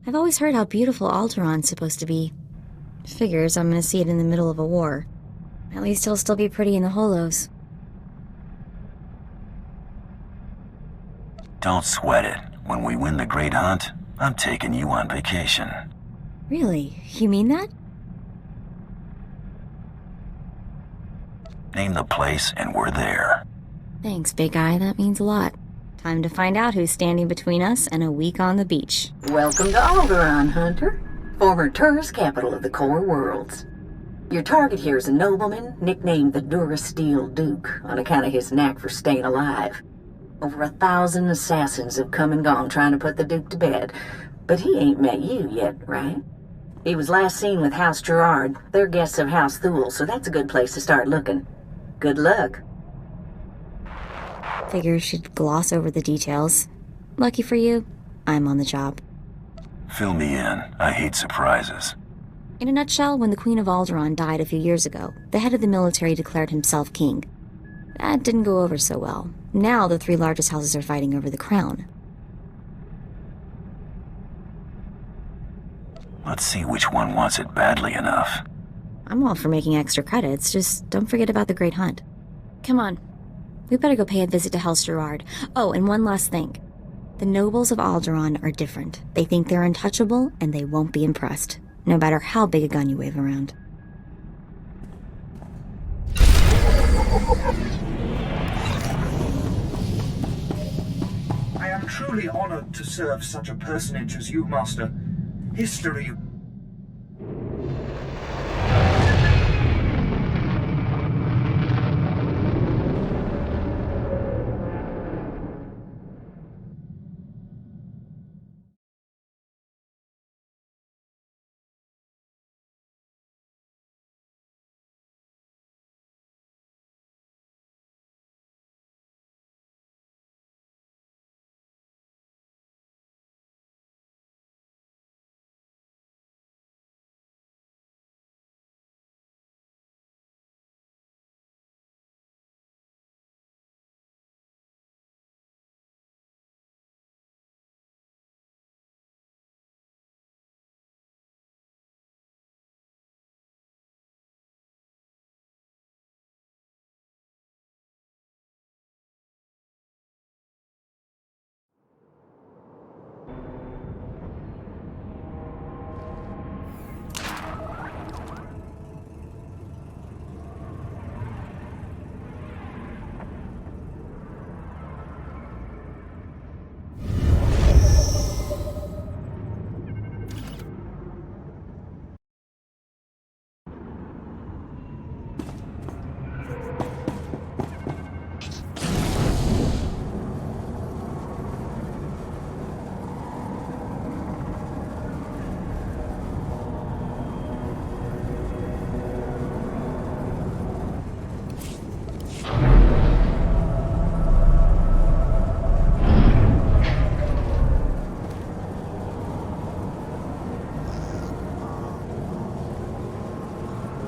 I've always heard how beautiful Alderaa's supposed to be. Figures I'm gonna see it in the middle of a war. At least it'll still be pretty in the Holos. Don't sweat it. When we win the Great Hunt, I'm taking you on vacation. Really? You mean that? Name the place and we're there. Thanks, big guy. That means a lot. Time to find out who's standing between us and a week on the beach. Welcome to Alderaan, Hunter. Former tourist capital of the core worlds. Your target here is a nobleman nicknamed the Durasteel Duke on account of his knack for staying alive. Over 1,000 assassins have come and gone trying to put the Duke to bed, but he ain't met you yet, right? He was last seen with House Gerard. They're guests of House Thule, so that's a good place to start looking. Good luck. Figure she'd gloss over the details. Lucky for you, I'm on the job. Fill me in. I hate surprises. In a nutshell, when the Queen of Alderaan died a few years ago, the head of the military declared himself king. That didn't go over so well. Now the 3 largest houses are fighting over the crown. Let's see which one wants it badly enough. I'm all for making extra credits, just don't forget about the Great Hunt. Come on. We better go pay a visit to House Gerard. Oh, and one last thing. The nobles of Alderaan are different. They think they're untouchable, and they won't be impressed, no matter how big a gun you wave around. I am truly honored to serve such a personage as you, Master. History...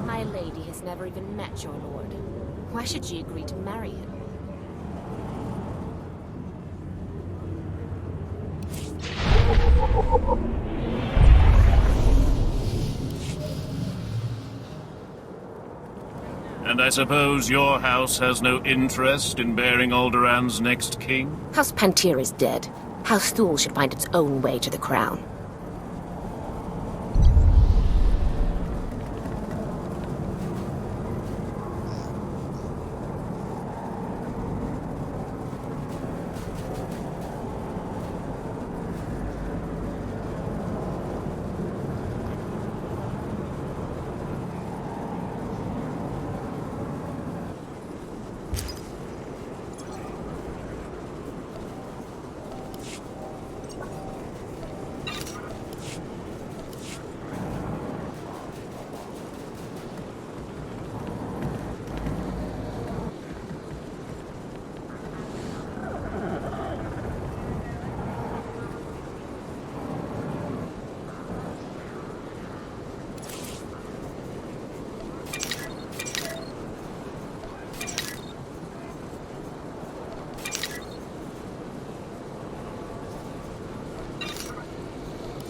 My lady has never even met your lord. Why should she agree to marry him? And I suppose your house has no interest in bearing Alderaan's next king? House Pantyr is dead. House Thule should find its own way to the crown.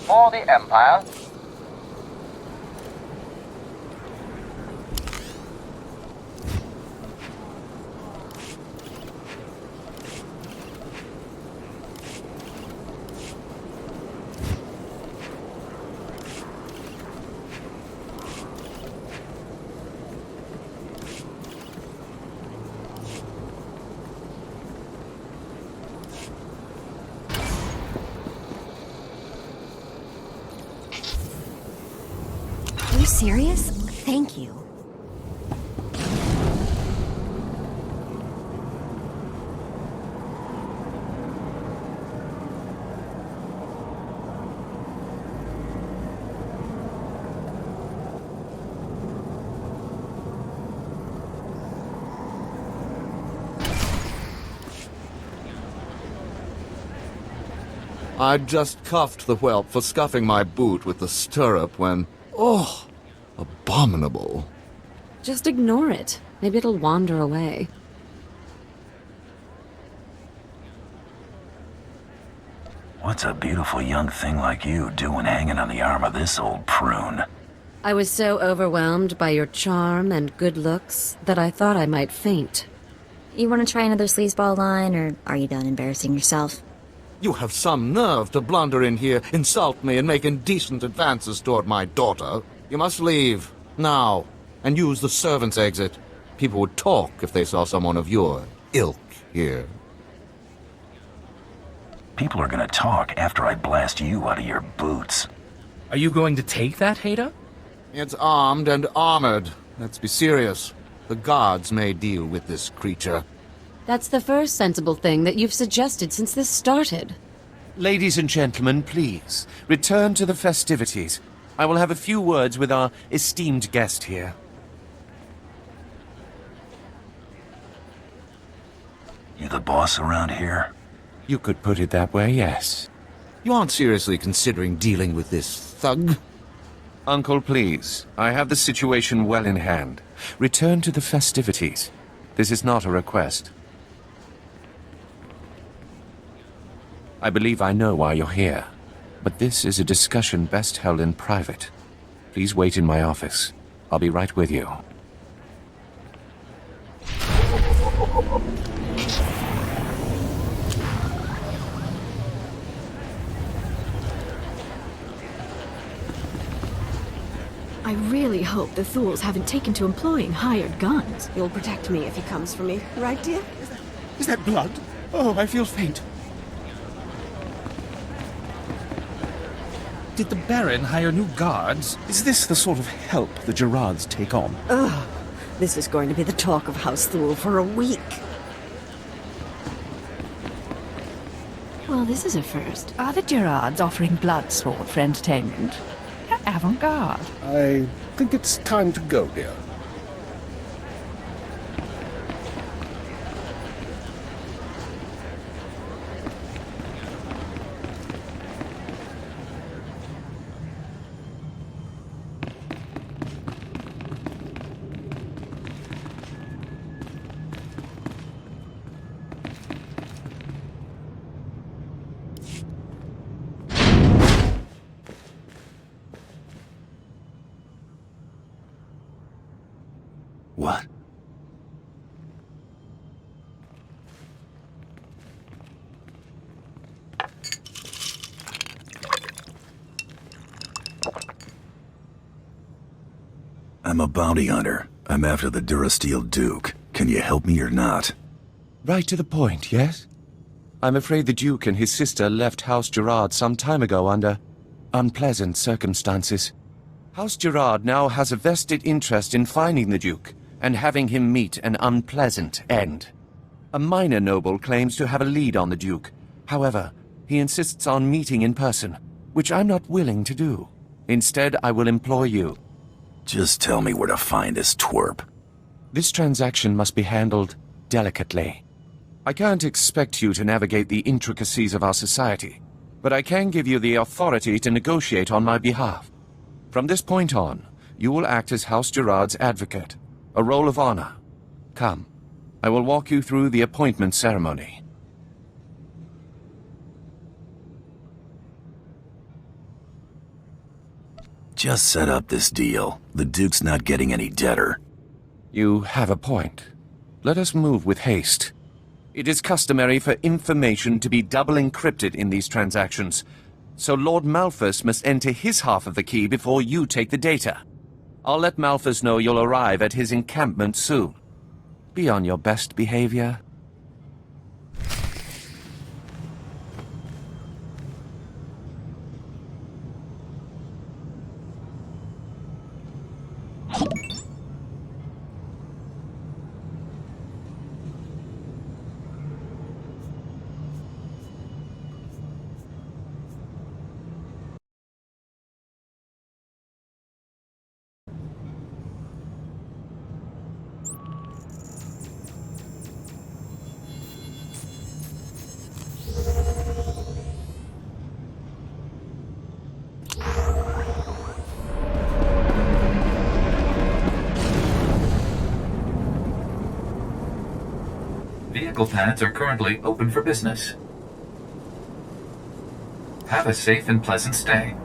for the Empire. Are you serious? Thank you. I'd just cuffed the whelp for scuffing my boot with the stirrup when... Oh, abominable. Just ignore it. Maybe it'll wander away. What's a beautiful young thing like you doing hanging on the arm of this old prune? I was so overwhelmed by your charm and good looks that I thought I might faint. You want to try another sleazeball line, or are you done embarrassing yourself? You have some nerve to blunder in here, insult me, and make indecent advances toward my daughter. You must leave, now, and use the servants' exit. People would talk if they saw someone of your ilk here. People are gonna talk after I blast you out of your boots. Are you going to take that, Hader? It's armed and armored. Let's be serious. The gods may deal with this creature. That's the first sensible thing that you've suggested since this started. Ladies and gentlemen, please, return to the festivities. I will have a few words with our esteemed guest here. You the boss around here? You could put it that way, yes. You aren't seriously considering dealing with this thug? Uncle, please. I have the situation well in hand. Return to the festivities. This is not a request. I believe I know why you're here, but this is a discussion best held in private. Please wait in my office. I'll be right with you. I really hope the Thools haven't taken to employing hired guns. You'll protect me if he comes for me, right, dear? Is that blood? Oh, I feel faint. Did the Baron hire new guards? Is this the sort of help the Gerards take on? Ugh. This is going to be the talk of House Thule for a week. Well, this is a first. Are the Gerards offering blood sport for entertainment? How avant-garde. I think it's time to go, dear. What? I'm a bounty hunter. I'm after the Durasteel Duke. Can you help me or not? Right to the point, yes? I'm afraid the Duke and his sister left House Gerard some time ago under unpleasant circumstances. House Gerard now has a vested interest in finding the Duke and having him meet an unpleasant end. A minor noble claims to have a lead on the Duke. However, he insists on meeting in person, which I'm not willing to do. Instead, I will employ you. Just tell me where to find this twerp. This transaction must be handled delicately. I can't expect you to navigate the intricacies of our society, but I can give you the authority to negotiate on my behalf. From this point on, you will act as House Gerard's advocate, a role of honor. Come, I will walk you through the appointment ceremony. Just set up this deal. The Duke's not getting any deader. You have a point. Let us move with haste. It is customary for information to be double encrypted in these transactions, so Lord Malthus must enter his half of the key before you take the data. I'll let Malthus know you'll arrive at his encampment soon. Be on your best behavior. Vehicle pads are currently open for business. Have a safe and pleasant stay.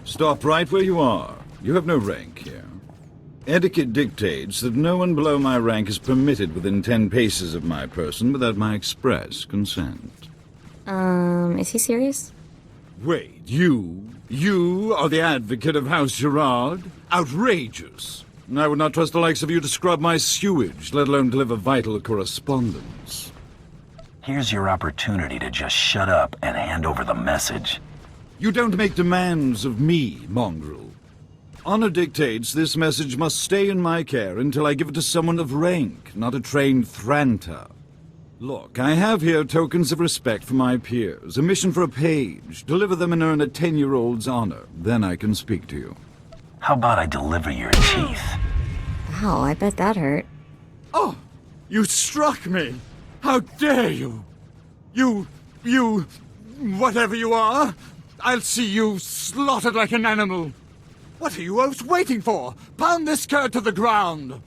Stop right where you are. You have no rank here. Etiquette dictates that no one below my rank is permitted within 10 paces of my person without my express consent. Is he serious? Wait, you are the advocate of House Gerard? Outrageous! I would not trust the likes of you to scrub my sewage, let alone deliver vital correspondence. Here's your opportunity to just shut up and hand over the message. You don't make demands of me, mongrel. Honor dictates this message must stay in my care until I give it to someone of rank, not a trained Thranter. Look, I have here tokens of respect for my peers, a mission for a page. Deliver them and earn a 10-year-old's honor. Then I can speak to you. How about I deliver your teeth? Wow, I bet that hurt. Oh! You struck me! How dare you! You... whatever you are, I'll see you slaughtered like an animal. What are you oafs waiting for? Pound this cur to the ground!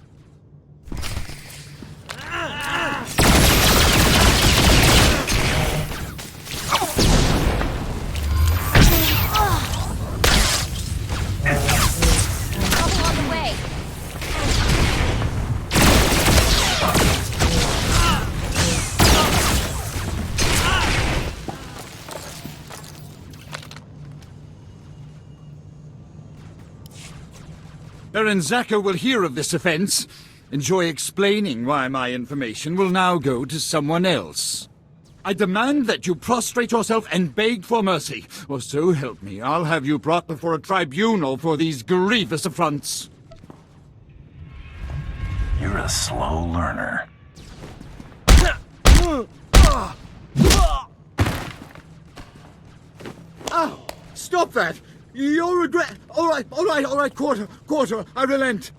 Baron Zaka will hear of this offense. Enjoy explaining why my information will now go to someone else. I demand that you prostrate yourself and beg for mercy, or so help me, I'll have you brought before a tribunal for these grievous affronts. You're a slow learner. Ah! Stop that! You'll regret... All right, quarter, I relent.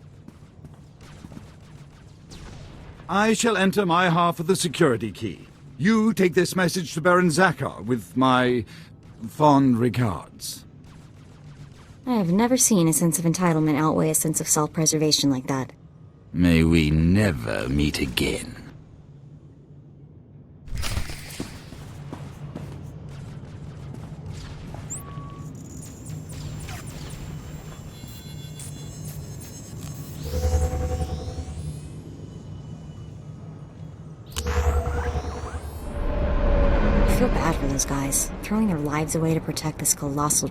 I shall enter my half of the security key. You take this message to Baron Zakar with my fond regards. I have never seen a sense of entitlement outweigh a sense of self-preservation like that. May we never meet again. I feel bad for those guys, throwing their lives away to protect this colossal...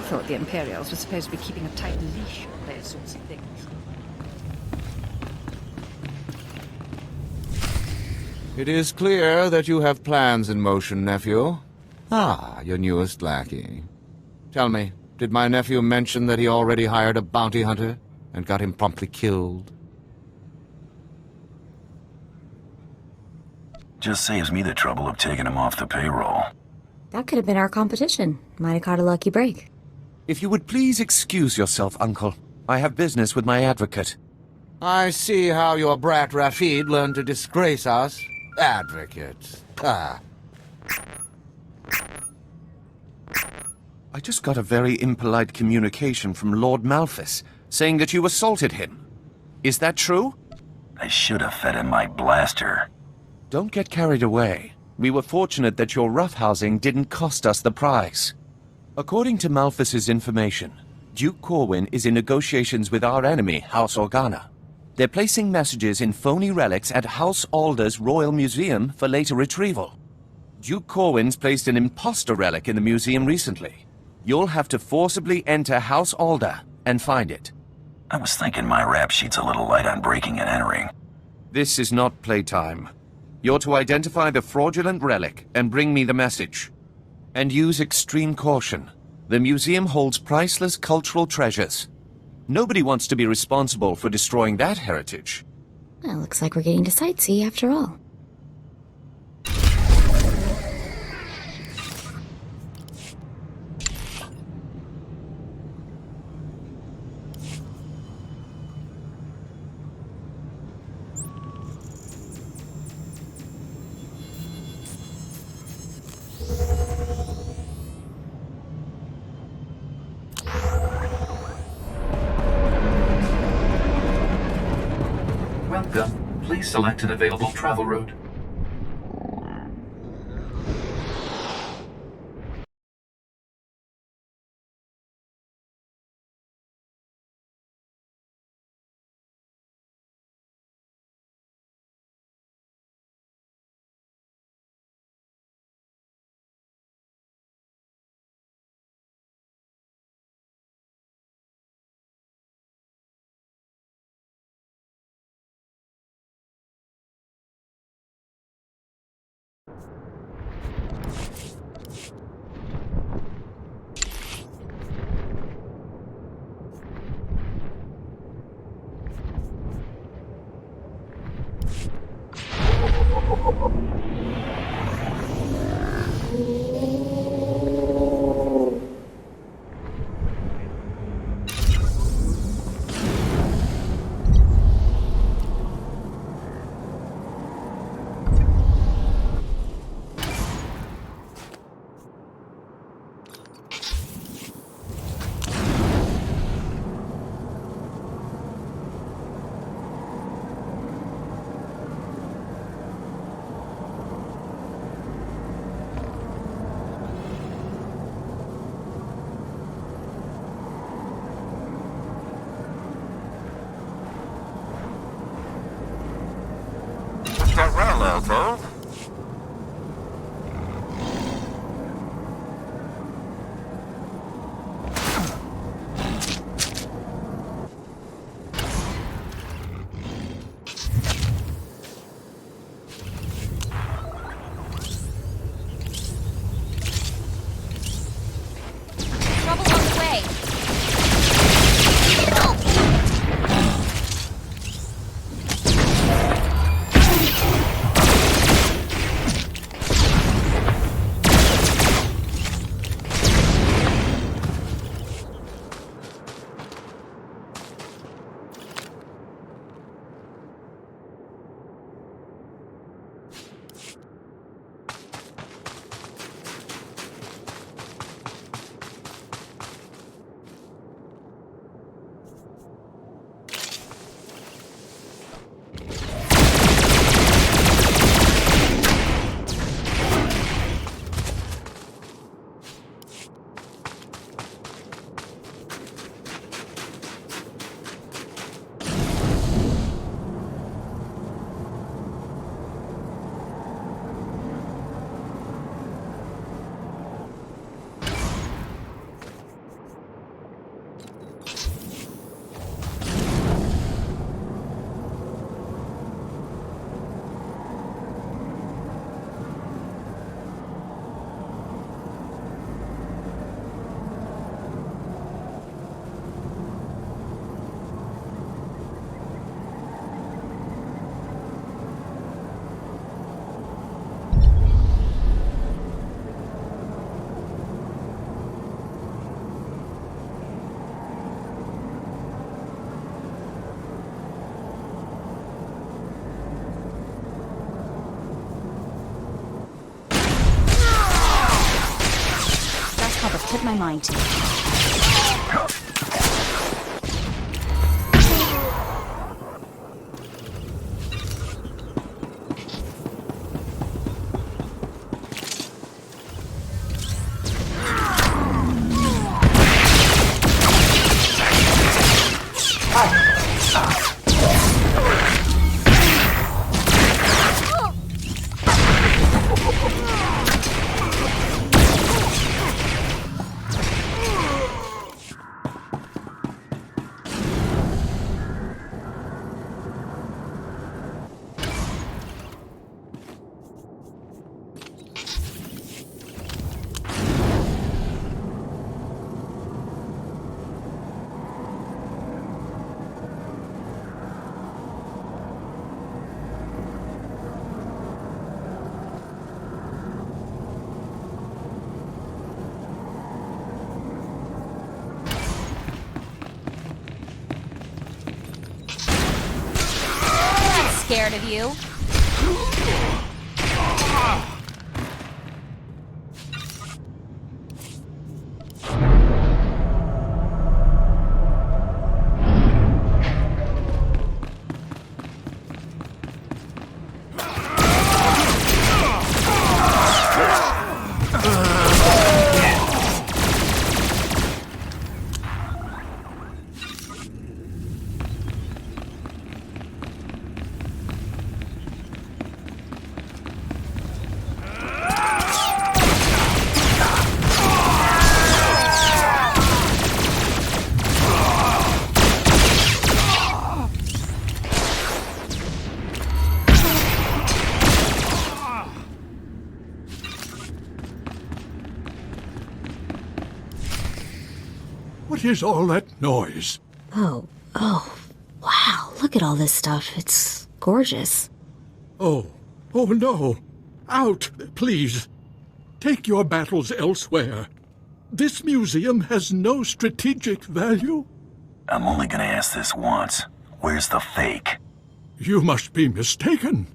thought the Imperials were supposed to be keeping a tight leash on those sorts of things. It is clear that you have plans in motion, nephew. Ah, your newest lackey. Tell me, did my nephew mention that he already hired a bounty hunter and got him promptly killed? Just saves me the trouble of taking him off the payroll. That could have been our competition. Might have caught a lucky break. If you would please excuse yourself, Uncle. I have business with my advocate. I see how your brat Rafid learned to disgrace us. Advocate. Ah. I just got a very impolite communication from Lord Malthus, saying that you assaulted him. Is that true? I should have fed him my blaster. Don't get carried away. We were fortunate that your roughhousing didn't cost us the prize. According to Malthus's information, Duke Corwin is in negotiations with our enemy, House Organa. They're placing messages in phony relics at House Alder's Royal Museum for later retrieval. Duke Corwin's placed an imposter relic in the museum recently. You'll have to forcibly enter House Alder and find it. I was thinking my rap sheet's a little light on breaking and entering. This is not playtime. You're to identify the fraudulent relic and bring me the message. And use extreme caution. The museum holds priceless cultural treasures. Nobody wants to be responsible for destroying that heritage. Well, looks like we're getting to sightsee after all. Welcome. Please select an available travel route. mind to. Scared of you? What is all that noise? Oh, wow, look at all this stuff. It's gorgeous. Oh no. Out, please. Take your battles elsewhere. This museum has no strategic value. I'm only gonna ask this once. Where's the fake? You must be mistaken.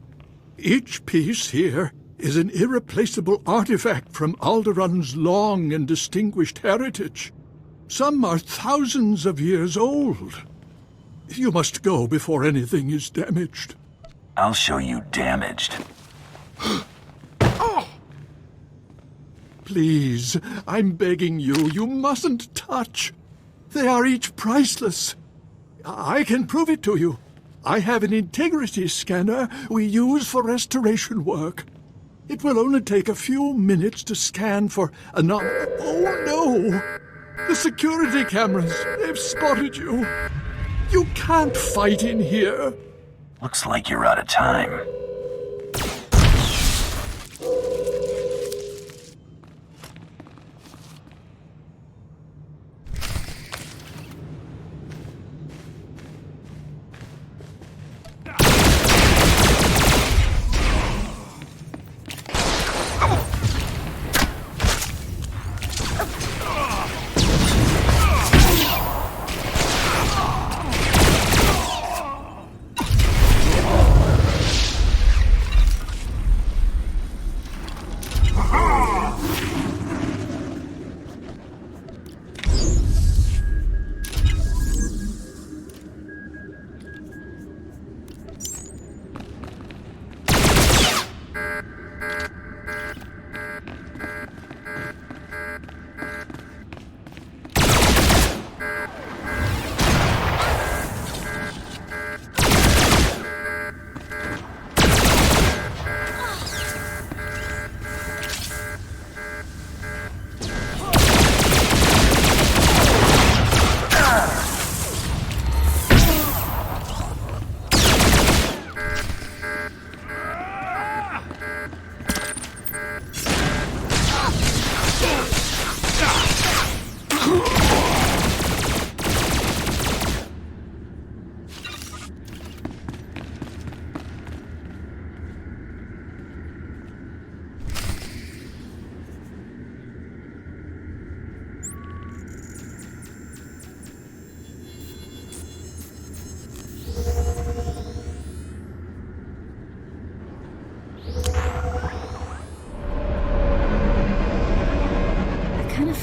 Each piece here is an irreplaceable artifact from Alderaan's long and distinguished heritage. Some are thousands of years old. You must go before anything is damaged. I'll show you damaged. Please, I'm begging you, you mustn't touch. They are each priceless. I can prove it to you. I have an integrity scanner we use for restoration work. It will only take a few minutes to scan for Oh no! The security cameras, they've spotted you. You can't fight in here. Looks like you're out of time.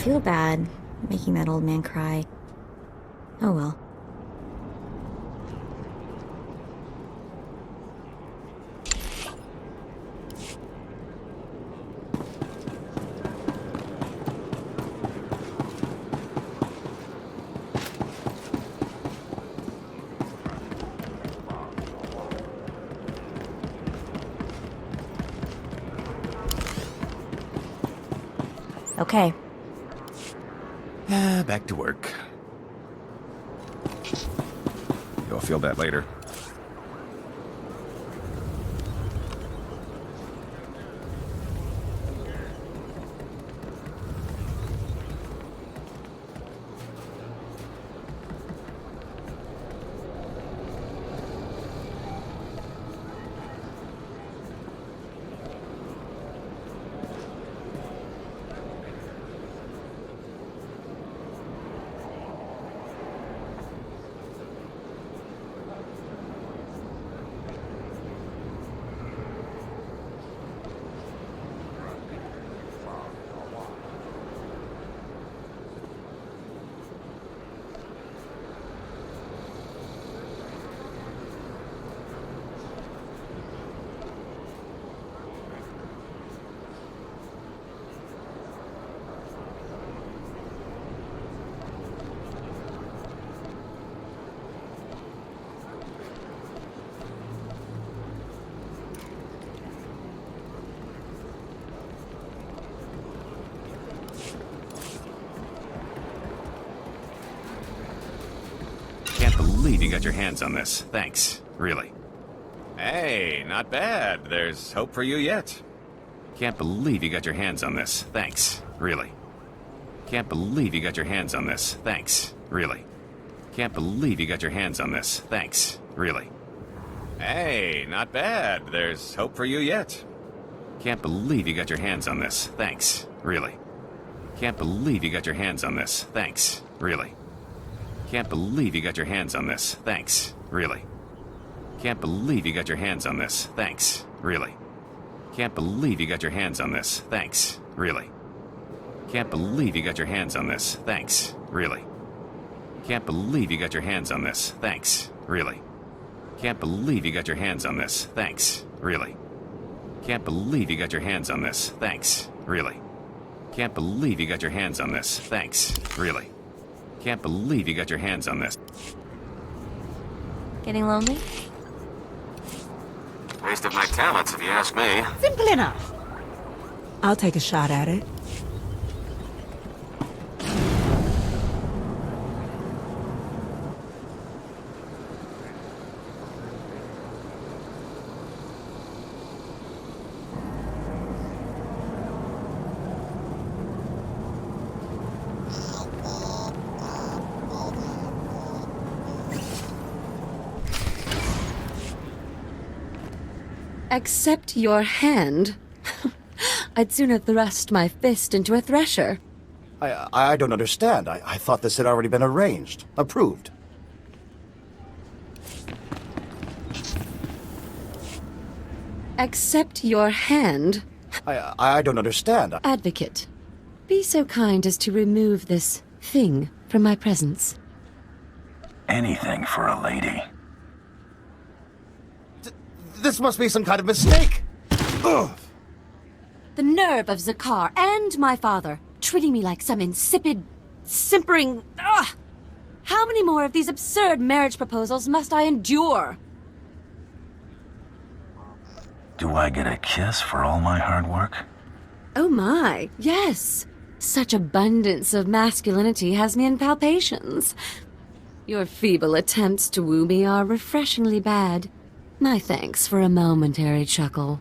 feel bad making that old man cry. Oh well. Okay. Back to work. You'll feel that later. Believe you got your hands on this. Thanks. Really. Hey, not bad. There's hope for you yet. Can't believe you got your hands on this. Thanks. Really. Can't believe you got your hands on this. Thanks. Really. Can't believe you got your hands on this. Thanks. Really. Hey, not bad. There's hope for you yet. Can't believe you got your hands on this. Thanks. Really. Can't believe you got your hands on this. Thanks. Really. Can't believe you got your hands on this. Thanks. Really. Can't believe you got your hands on this. Thanks. Really. Can't believe you got your hands on this. Thanks. Really. Can't believe you got your hands on this. Thanks. Really. Can't believe you got your hands on this. Thanks. Really. Can't believe you got your hands on this. Thanks. Really. Can't believe you got your hands on this. Thanks. Really. Can't believe you got your hands on this. Thanks. Really. Can't believe you got your hands on this. Getting lonely? Waste of my talents, if you ask me. Simple enough. I'll take a shot at it. Accept your hand? I'd sooner thrust my fist into a thresher. I don't understand. I thought this had already been arranged. Approved. Accept your hand? I don't understand. Advocate, be so kind as to remove this thing from my presence. Anything for a lady. This must be some kind of mistake! Ugh. The nerve of Zakar and my father, treating me like some insipid, simpering... Ugh! How many more of these absurd marriage proposals must I endure? Do I get a kiss for all my hard work? Oh my, yes. Such abundance of masculinity has me in palpitations. Your feeble attempts to woo me are refreshingly bad. My thanks for a momentary chuckle.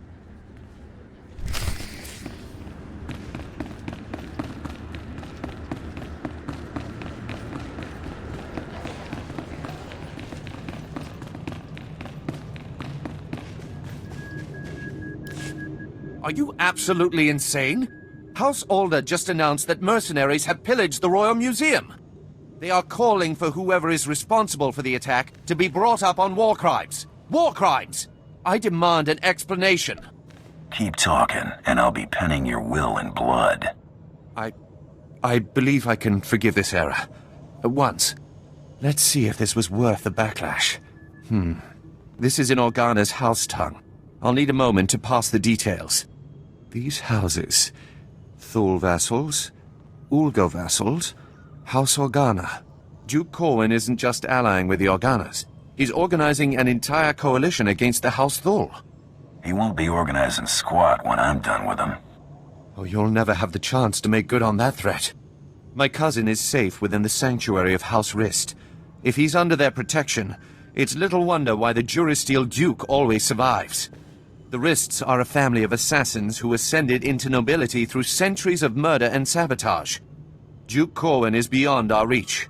Are you absolutely insane? House Alder just announced that mercenaries have pillaged the Royal Museum. They are calling for whoever is responsible for the attack to be brought up on war crimes. War crimes! I demand an explanation. Keep talking, and I'll be penning your will in blood. I believe I can forgive this error. Once. Let's see if this was worth the backlash. This is in Organa's house tongue. I'll need a moment to pass the details. These houses. Thule vassals, Ulgo vassals, House Organa. Duke Corwin isn't just allying with the Organas. He's organizing an entire coalition against the House Thule. He won't be organizing squat when I'm done with him. Oh, you'll never have the chance to make good on that threat. My cousin is safe within the sanctuary of House Rist. If he's under their protection, it's little wonder why the Durasteel Duke always survives. The Rists are a family of assassins who ascended into nobility through centuries of murder and sabotage. Duke Corwin is beyond our reach.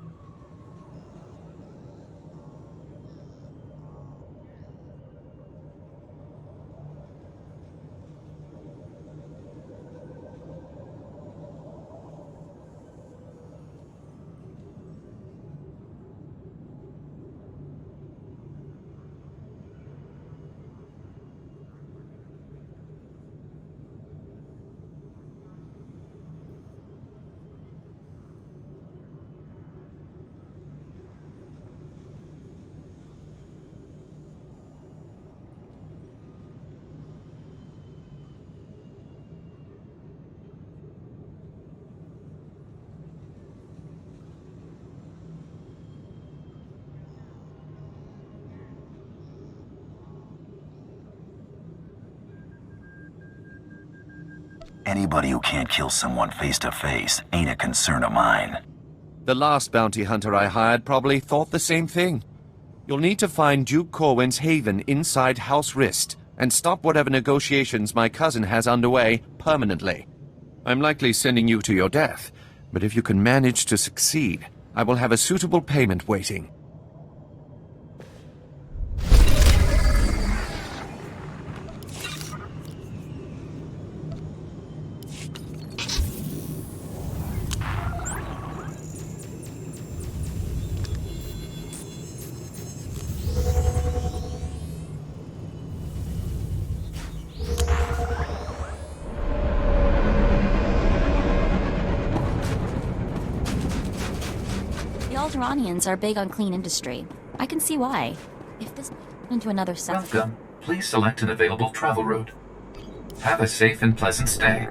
Anybody who can't kill someone face to face ain't a concern of mine. The last bounty hunter I hired probably thought the same thing. You'll need to find Duke Corwin's haven inside House Rist, and stop whatever negotiations my cousin has underway permanently. I'm likely sending you to your death, but if you can manage to succeed, I will have a suitable payment waiting. The Alderanians are big on clean industry. I can see why. If this into another sector... Welcome. Please select an available travel route. Have a safe and pleasant stay.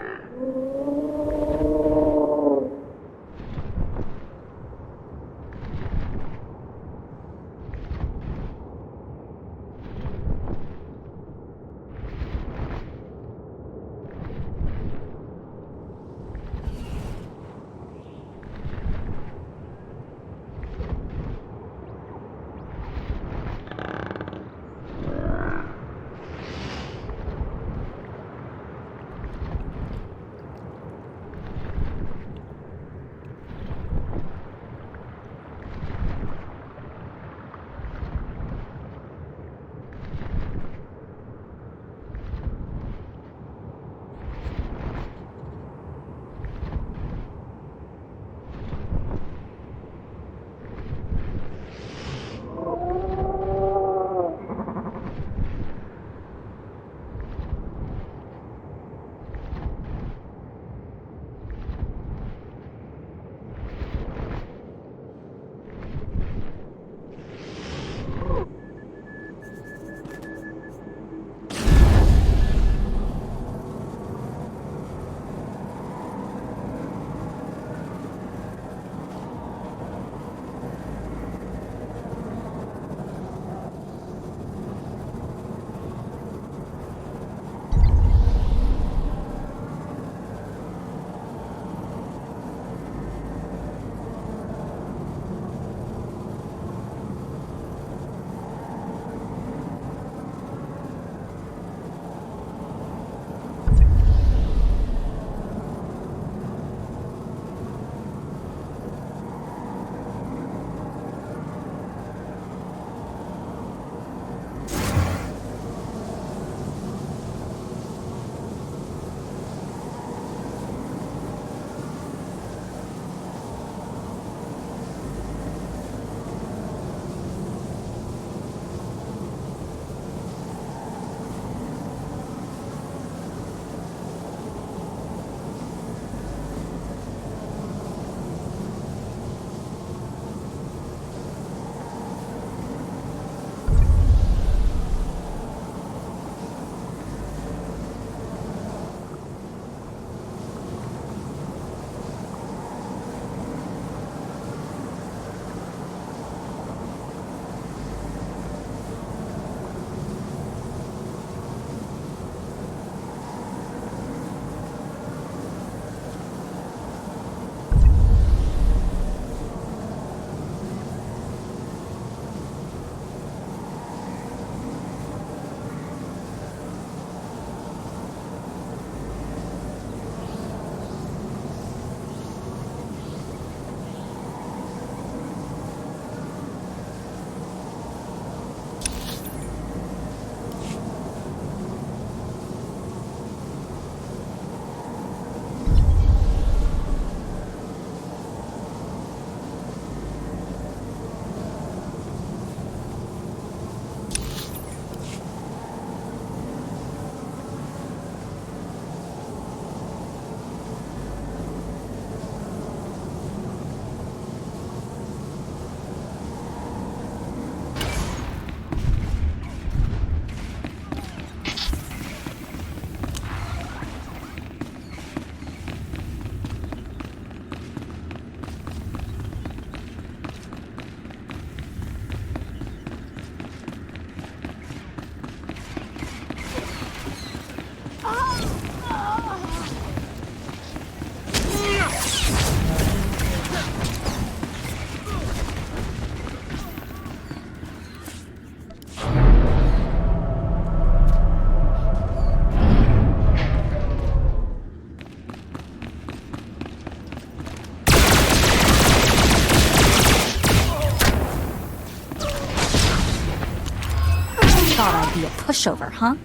Thought I'd be a pushover, huh?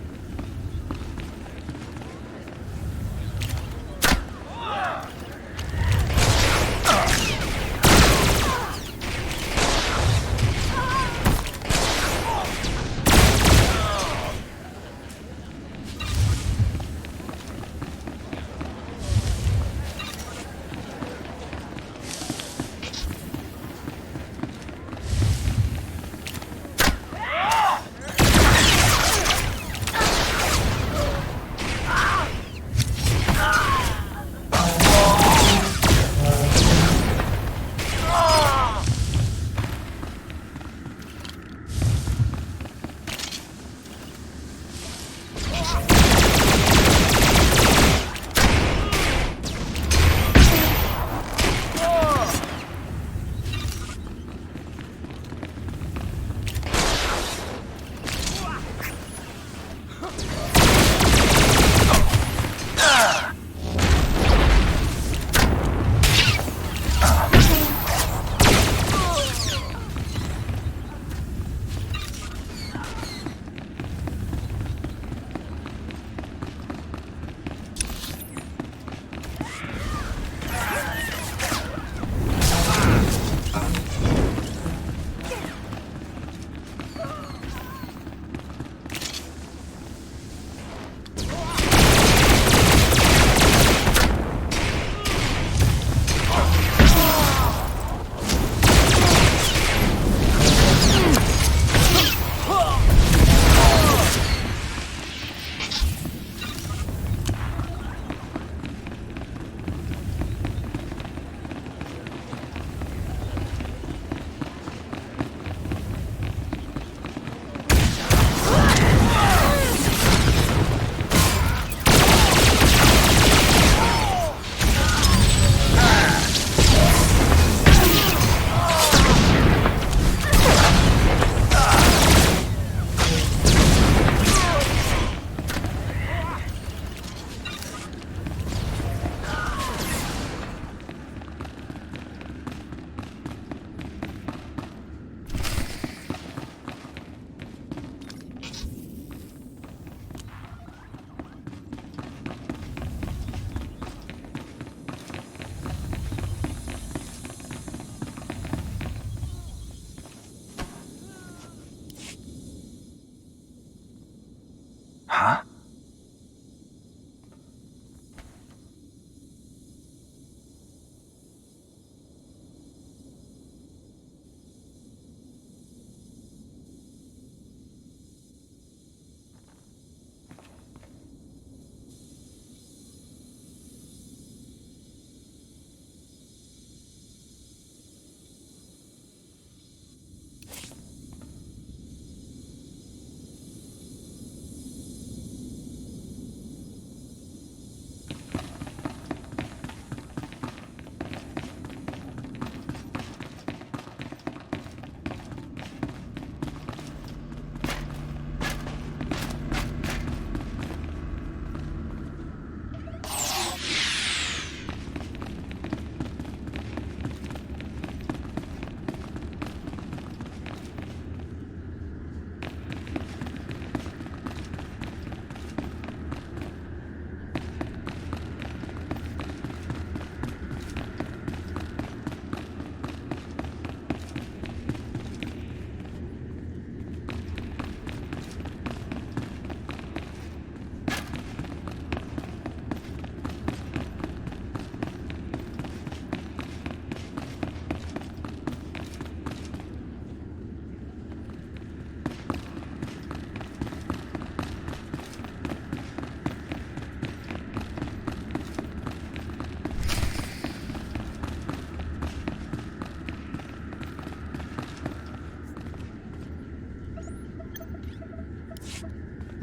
Huh?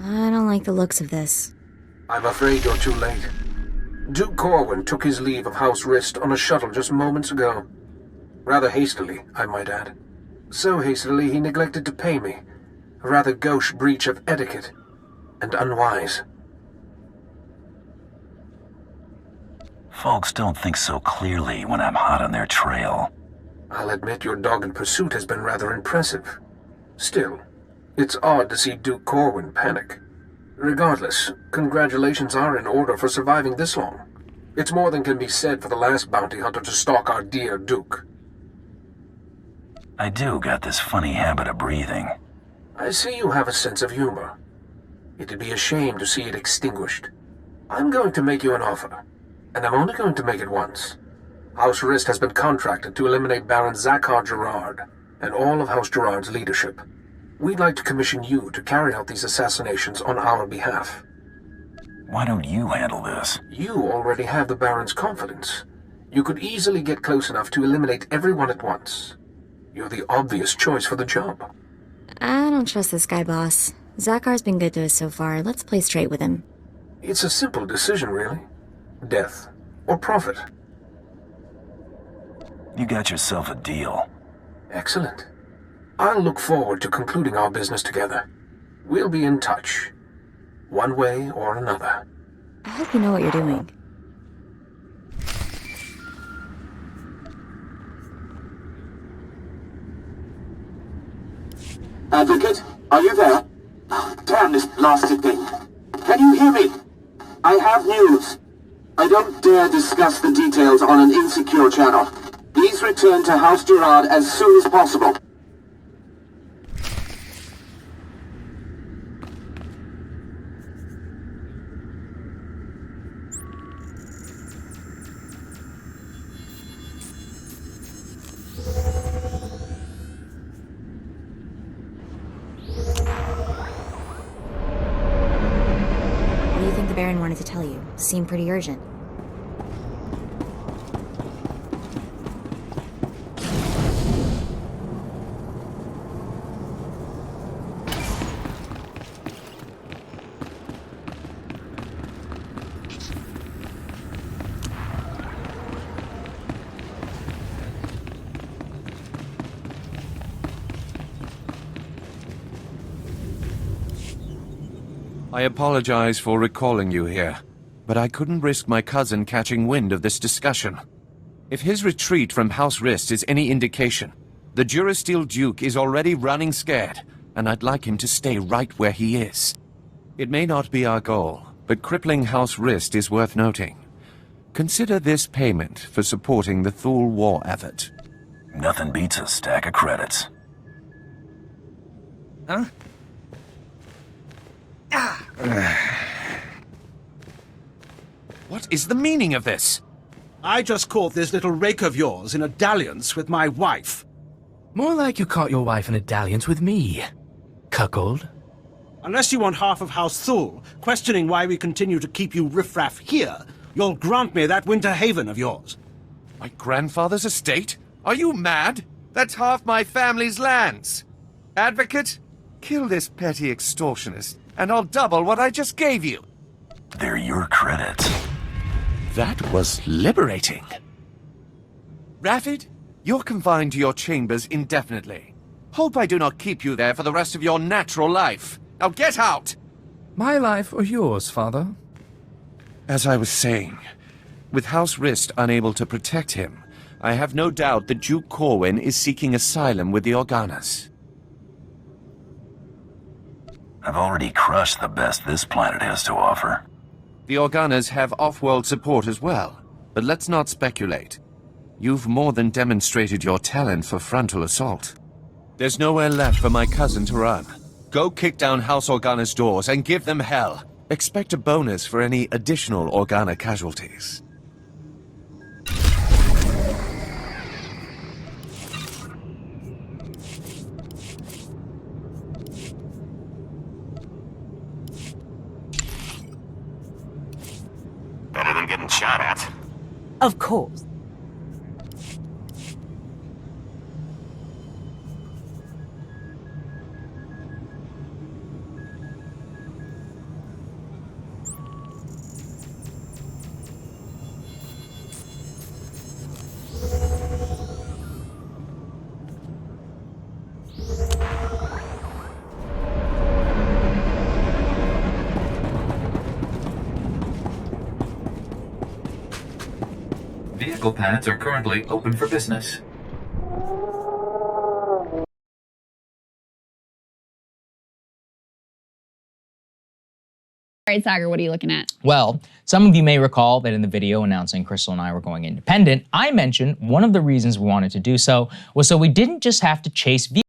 I don't like the looks of this. I'm afraid you're too late. Duke Corwin took his leave of House Rist on a shuttle just moments ago. Rather hastily, I might add. So hastily he neglected to pay me. A rather gauche breach of etiquette. And unwise. Folks don't think so clearly when I'm hot on their trail. I'll admit your dogged pursuit has been rather impressive. Still, It's odd to see Duke Corwin panic. Regardless, congratulations are in order for surviving this long. It's more than can be said for the last bounty hunter to stalk our dear Duke. I do got this funny habit of breathing. I see you have a sense of humor. It'd be a shame to see it extinguished. I'm going to make you an offer, and I'm only going to make it once. House Rist has been contracted to eliminate Baron Zakhar Gerard and all of House Gerard's leadership. We'd like to commission you to carry out these assassinations on our behalf. Why don't you handle this? You already have the Baron's confidence. You could easily get close enough to eliminate everyone at once. You're the obvious choice for the job. I don't trust this guy, boss. Zakhar's been good to us so far. Let's play straight with him. It's a simple decision, really. Death or profit. You got yourself a deal. Excellent. I'll look forward to concluding our business together. We'll be in touch, one way or another. I hope you know what you're doing. Advocate, are you there? Oh, damn this blasted thing. Can you hear me? I have news. I don't dare discuss the details on an insecure channel. Please return to House Gerard as soon as possible. What do you think the Baron wanted to tell you? Seemed pretty urgent. I apologize for recalling you here, but I couldn't risk my cousin catching wind of this discussion. If his retreat from House Rist is any indication, the Durasteel Duke is already running scared, and I'd like him to stay right where he is. It may not be our goal, but crippling House Rist is worth noting. Consider this payment for supporting the Thule war effort. Nothing beats a stack of credits. Huh? What is the meaning of this? I just caught this little rake of yours in a dalliance with my wife. More like you caught your wife in a dalliance with me, cuckold. Unless you want half of House Thule, questioning why we continue to keep you riffraff here, you'll grant me that winter haven of yours. My grandfather's estate? Are you mad? That's half my family's lands. Advocate, kill this petty extortionist, and I'll double what I just gave you. They're your credits. That was liberating. Raffid, you're confined to your chambers indefinitely. Hope I do not keep you there for the rest of your natural life. Now get out! My life or yours, father? As I was saying, with House Rist unable to protect him, I have no doubt that Duke Corwin is seeking asylum with the Organas. I've already crushed the best this planet has to offer. The Organas have off-world support as well, but let's not speculate. You've more than demonstrated your talent for frontal assault. There's nowhere left for my cousin to run. Go kick down House Organa's doors and give them hell. Expect a bonus for any additional Organa casualties. Better than getting shot at. Of course. Vehicle pads are currently open for business. right, Sagar, what are you looking at? Well, some of you may recall that in the video announcing Crystal and I were going independent, I mentioned one of the reasons we wanted to do so was so we didn't just have to chase views.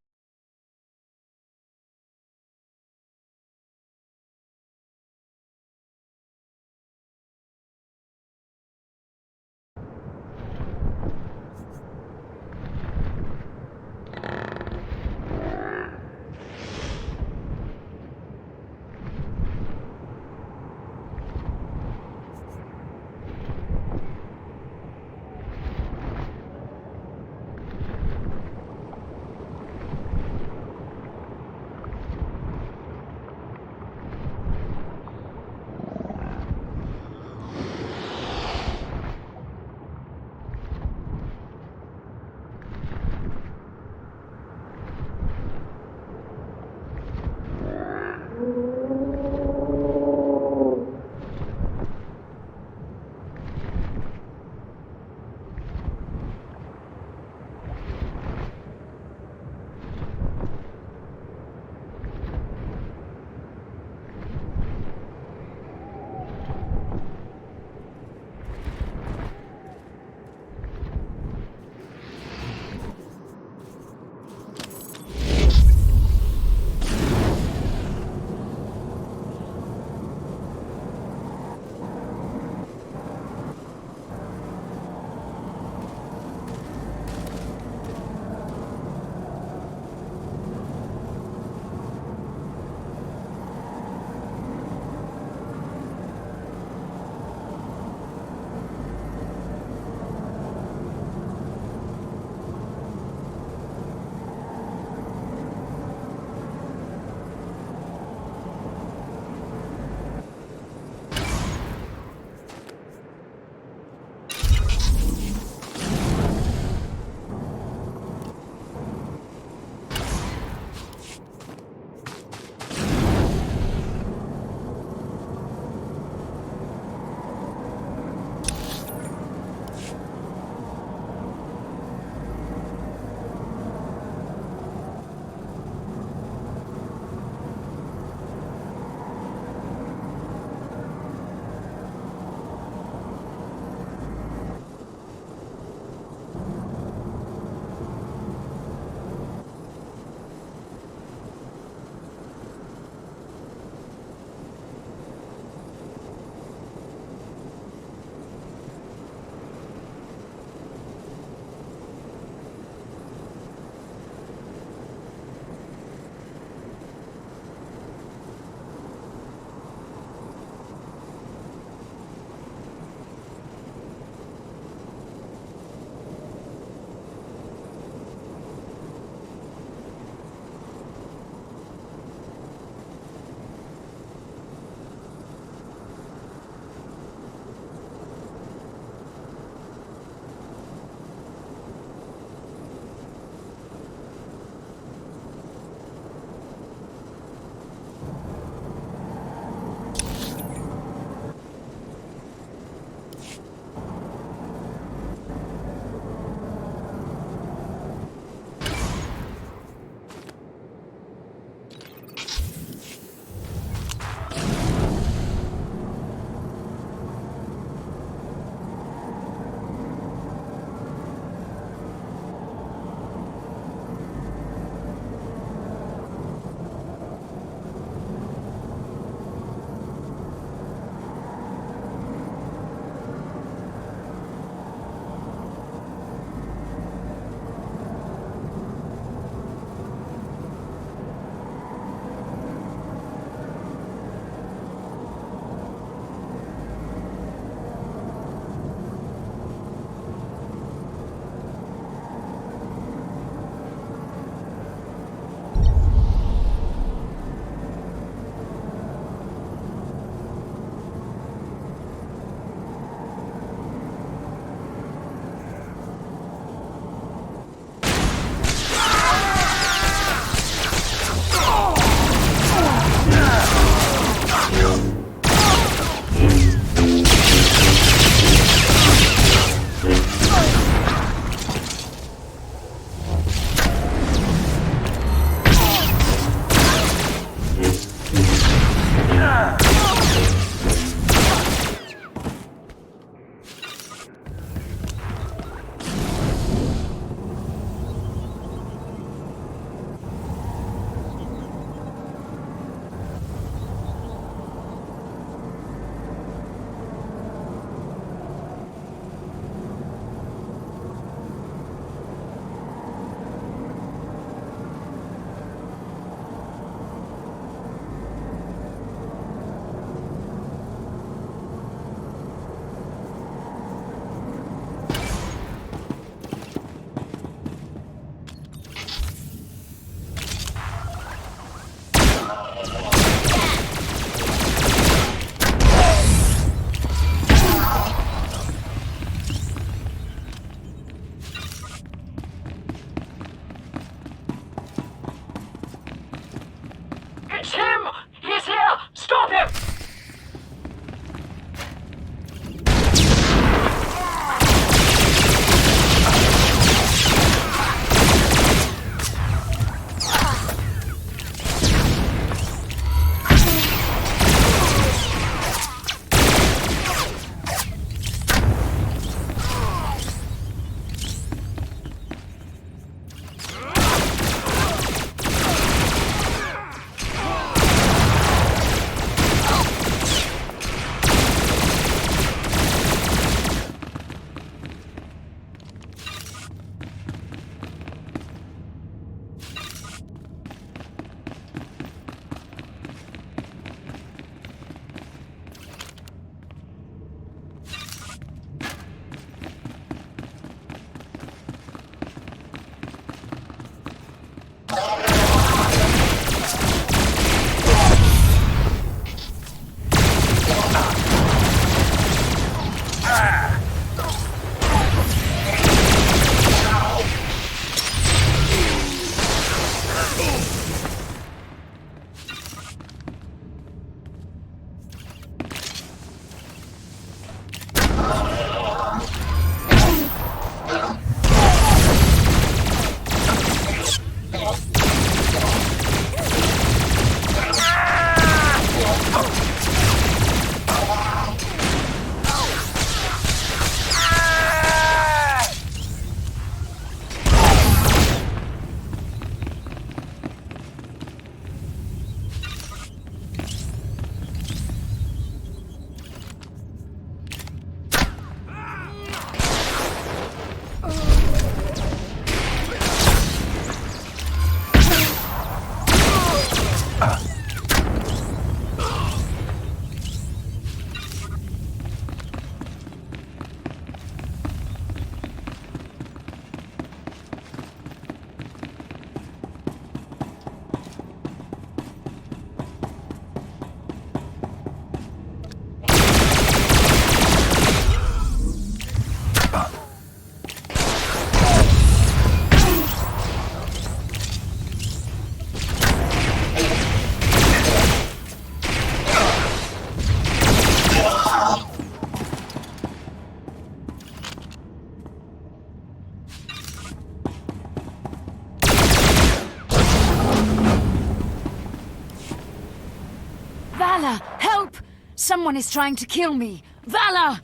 Valor, help! Someone is trying to kill me. Valor!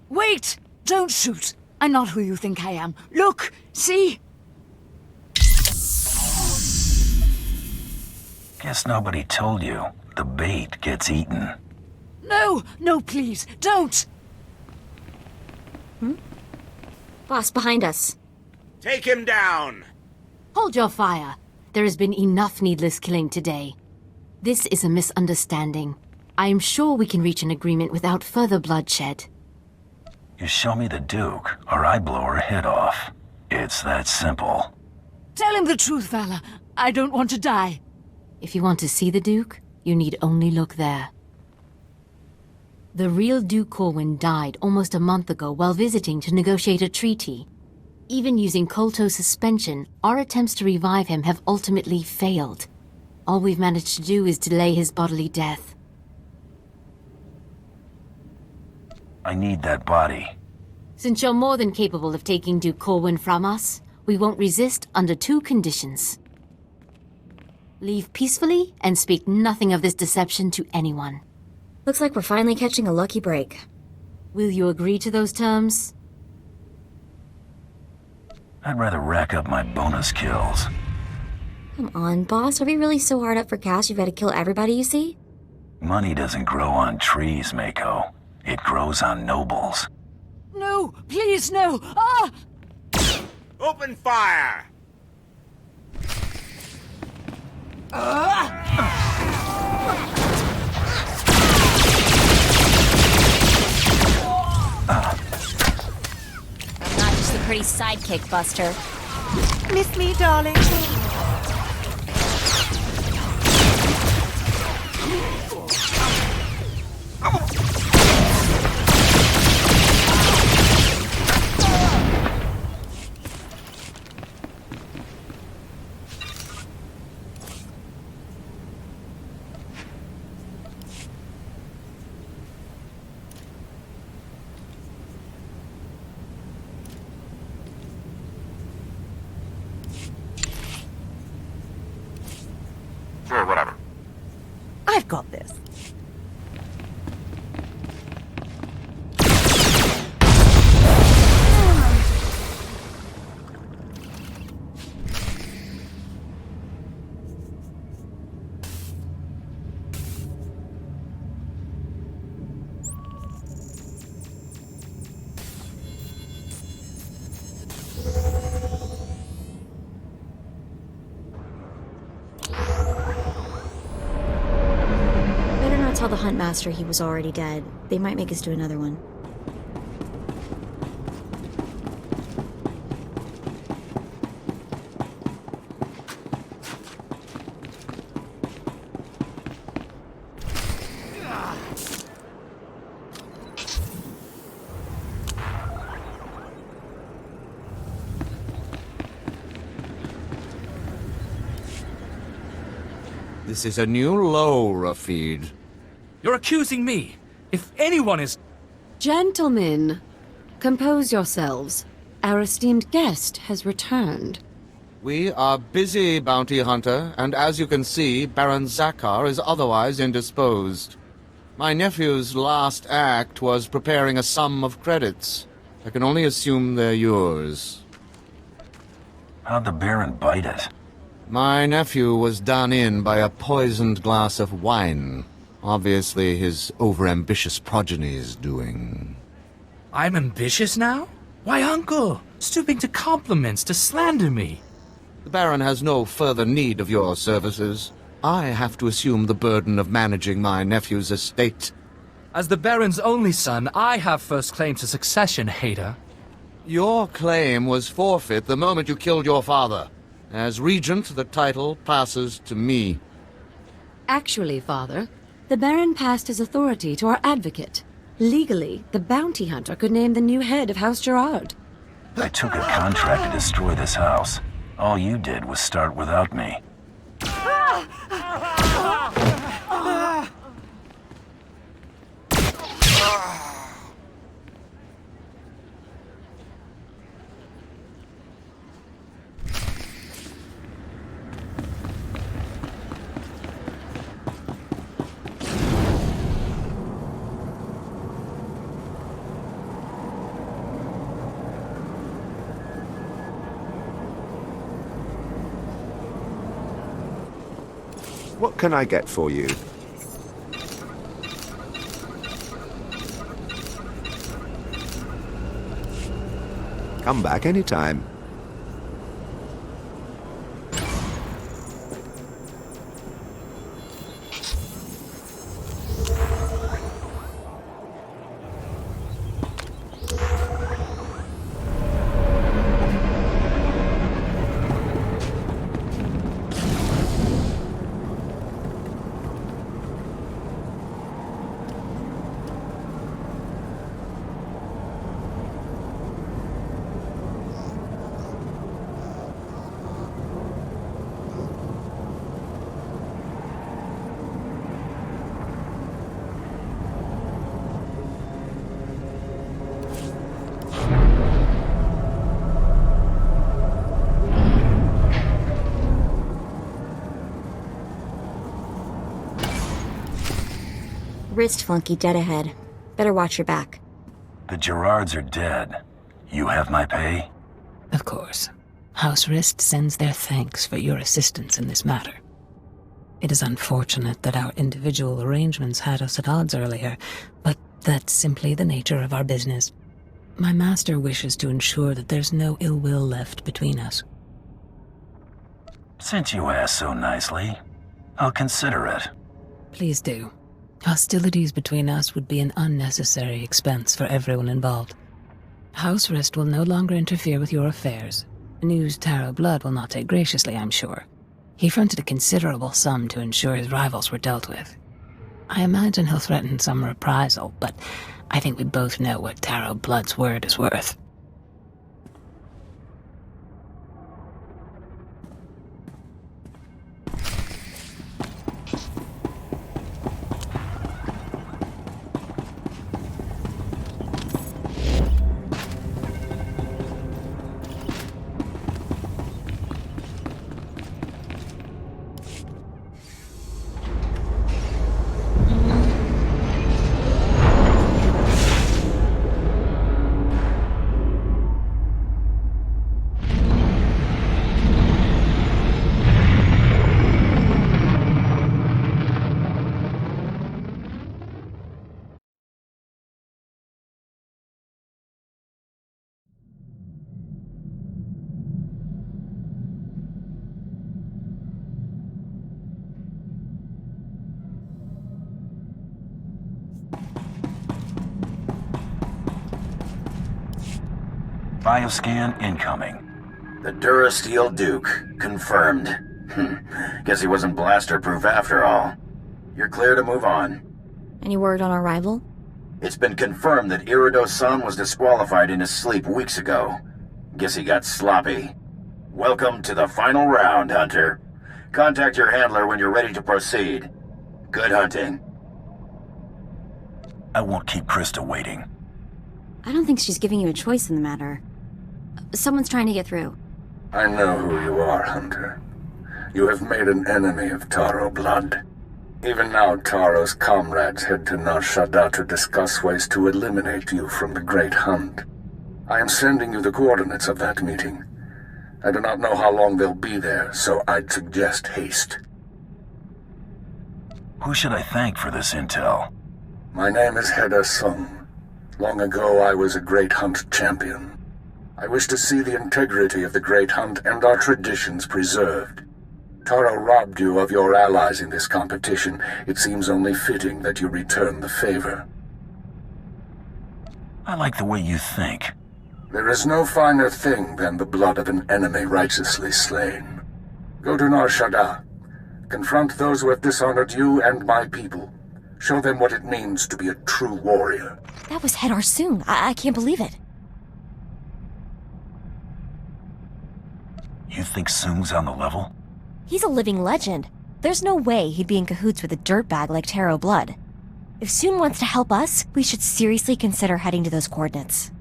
Wait! Don't shoot. I'm not who you think I am. Look! See? Guess nobody told you. The bait gets eaten. No! No, please! Don't! Boss, behind us. Take him down! Hold your fire. There has been enough needless killing today. This is a misunderstanding. I am sure we can reach an agreement without further bloodshed. You show me the Duke, or I blow her head off. It's that simple. Tell him the truth, Valor. I don't want to die. If you want to see the Duke, you need only look there. The real Duke Corwin died almost a month ago while visiting to negotiate a treaty. Even using Kolto suspension, our attempts to revive him have ultimately failed. All we've managed to do is delay his bodily death. I need that body. Since you're more than capable of taking Duke Corwin from us, we won't resist under 2 conditions. Leave peacefully and speak nothing of this deception to anyone. Looks like we're finally catching a lucky break. Will you agree to those terms? I'd rather rack up my bonus kills. Come on, boss. Are we really so hard up for cash you've got to kill everybody you see? Money doesn't grow on trees, Mako. It grows on nobles. No! Please, no! Ah! Open fire! I'm not just a pretty sidekick, Buster. Miss me, darling. Sure, whatever. I've got this. Tell the Huntmaster he was already dead. They might make us do another one. This is a new low, Rafid. You're accusing me. If anyone is... Gentlemen, compose yourselves. Our esteemed guest has returned. We are busy, Bounty Hunter, and as you can see, Baron Zakar is otherwise indisposed. My nephew's last act was preparing a sum of credits. I can only assume they're yours. How'd the Baron bite it? My nephew was done in by a poisoned glass of wine. Obviously, his overambitious progeny's doing. I'm ambitious now? Why, Uncle? Stooping to compliments, to slander me. The Baron has no further need of your services. I have to assume the burden of managing my nephew's estate. As the Baron's only son, I have first claim to succession, hater. Your claim was forfeit the moment you killed your father. As regent, the title passes to me. Actually, Father, the Baron passed his authority to our advocate. Legally, the bounty hunter could name the new head of House Gerard. I took a contract to destroy this house. All you did was start without me. What can I get for you? Come back anytime. Wrist flunky dead ahead. Better watch your back. The Gerards are dead. You have my pay? Of course. House Wrist sends their thanks for your assistance in this matter. It is unfortunate that our individual arrangements had us at odds earlier, but that's simply the nature of our business. My master wishes to ensure that there's no ill will left between us. Since you asked so nicely, I'll consider it. Please do. Hostilities between us would be an unnecessary expense for everyone involved. House Wrist will no longer interfere with your affairs. News Taro Blood will not take graciously, I'm sure. He fronted a considerable sum to ensure his rivals were dealt with. I imagine he'll threaten some reprisal, but I think we both know what Taro Blood's word is worth. Bioscan incoming. The Durasteel Duke. Confirmed. Guess he wasn't blaster-proof after all. You're clear to move on. Any word on our rival? It's been confirmed that Irido-san was disqualified in his sleep weeks ago. Guess he got sloppy. Welcome to the final round, Hunter. Contact your handler when you're ready to proceed. Good hunting. I won't keep Krista waiting. I don't think she's giving you a choice in the matter. Someone's trying to get through. I know who you are, Hunter. You have made an enemy of Taro Blood. Even now, Taro's comrades head to Nar Shaddaa to discuss ways to eliminate you from the Great Hunt. I am sending you the coordinates of that meeting. I do not know how long they'll be there, so I'd suggest haste. Who should I thank for this intel? My name is Heda Sung. Long ago, I was a Great Hunt champion. I wish to see the integrity of the Great Hunt and our traditions preserved. Taro robbed you of your allies in this competition. It seems only fitting that you return the favor. I like the way you think. There is no finer thing than the blood of an enemy righteously slain. Go to Nar Shaddaa. Confront those who have dishonored you and my people. Show them what it means to be a true warrior. That was Hedar Sung. I can't believe it. You think Sung's on the level? He's a living legend. There's no way he'd be in cahoots with a dirtbag like Taro Blood. If Sung wants to help us, we should seriously consider heading to those coordinates.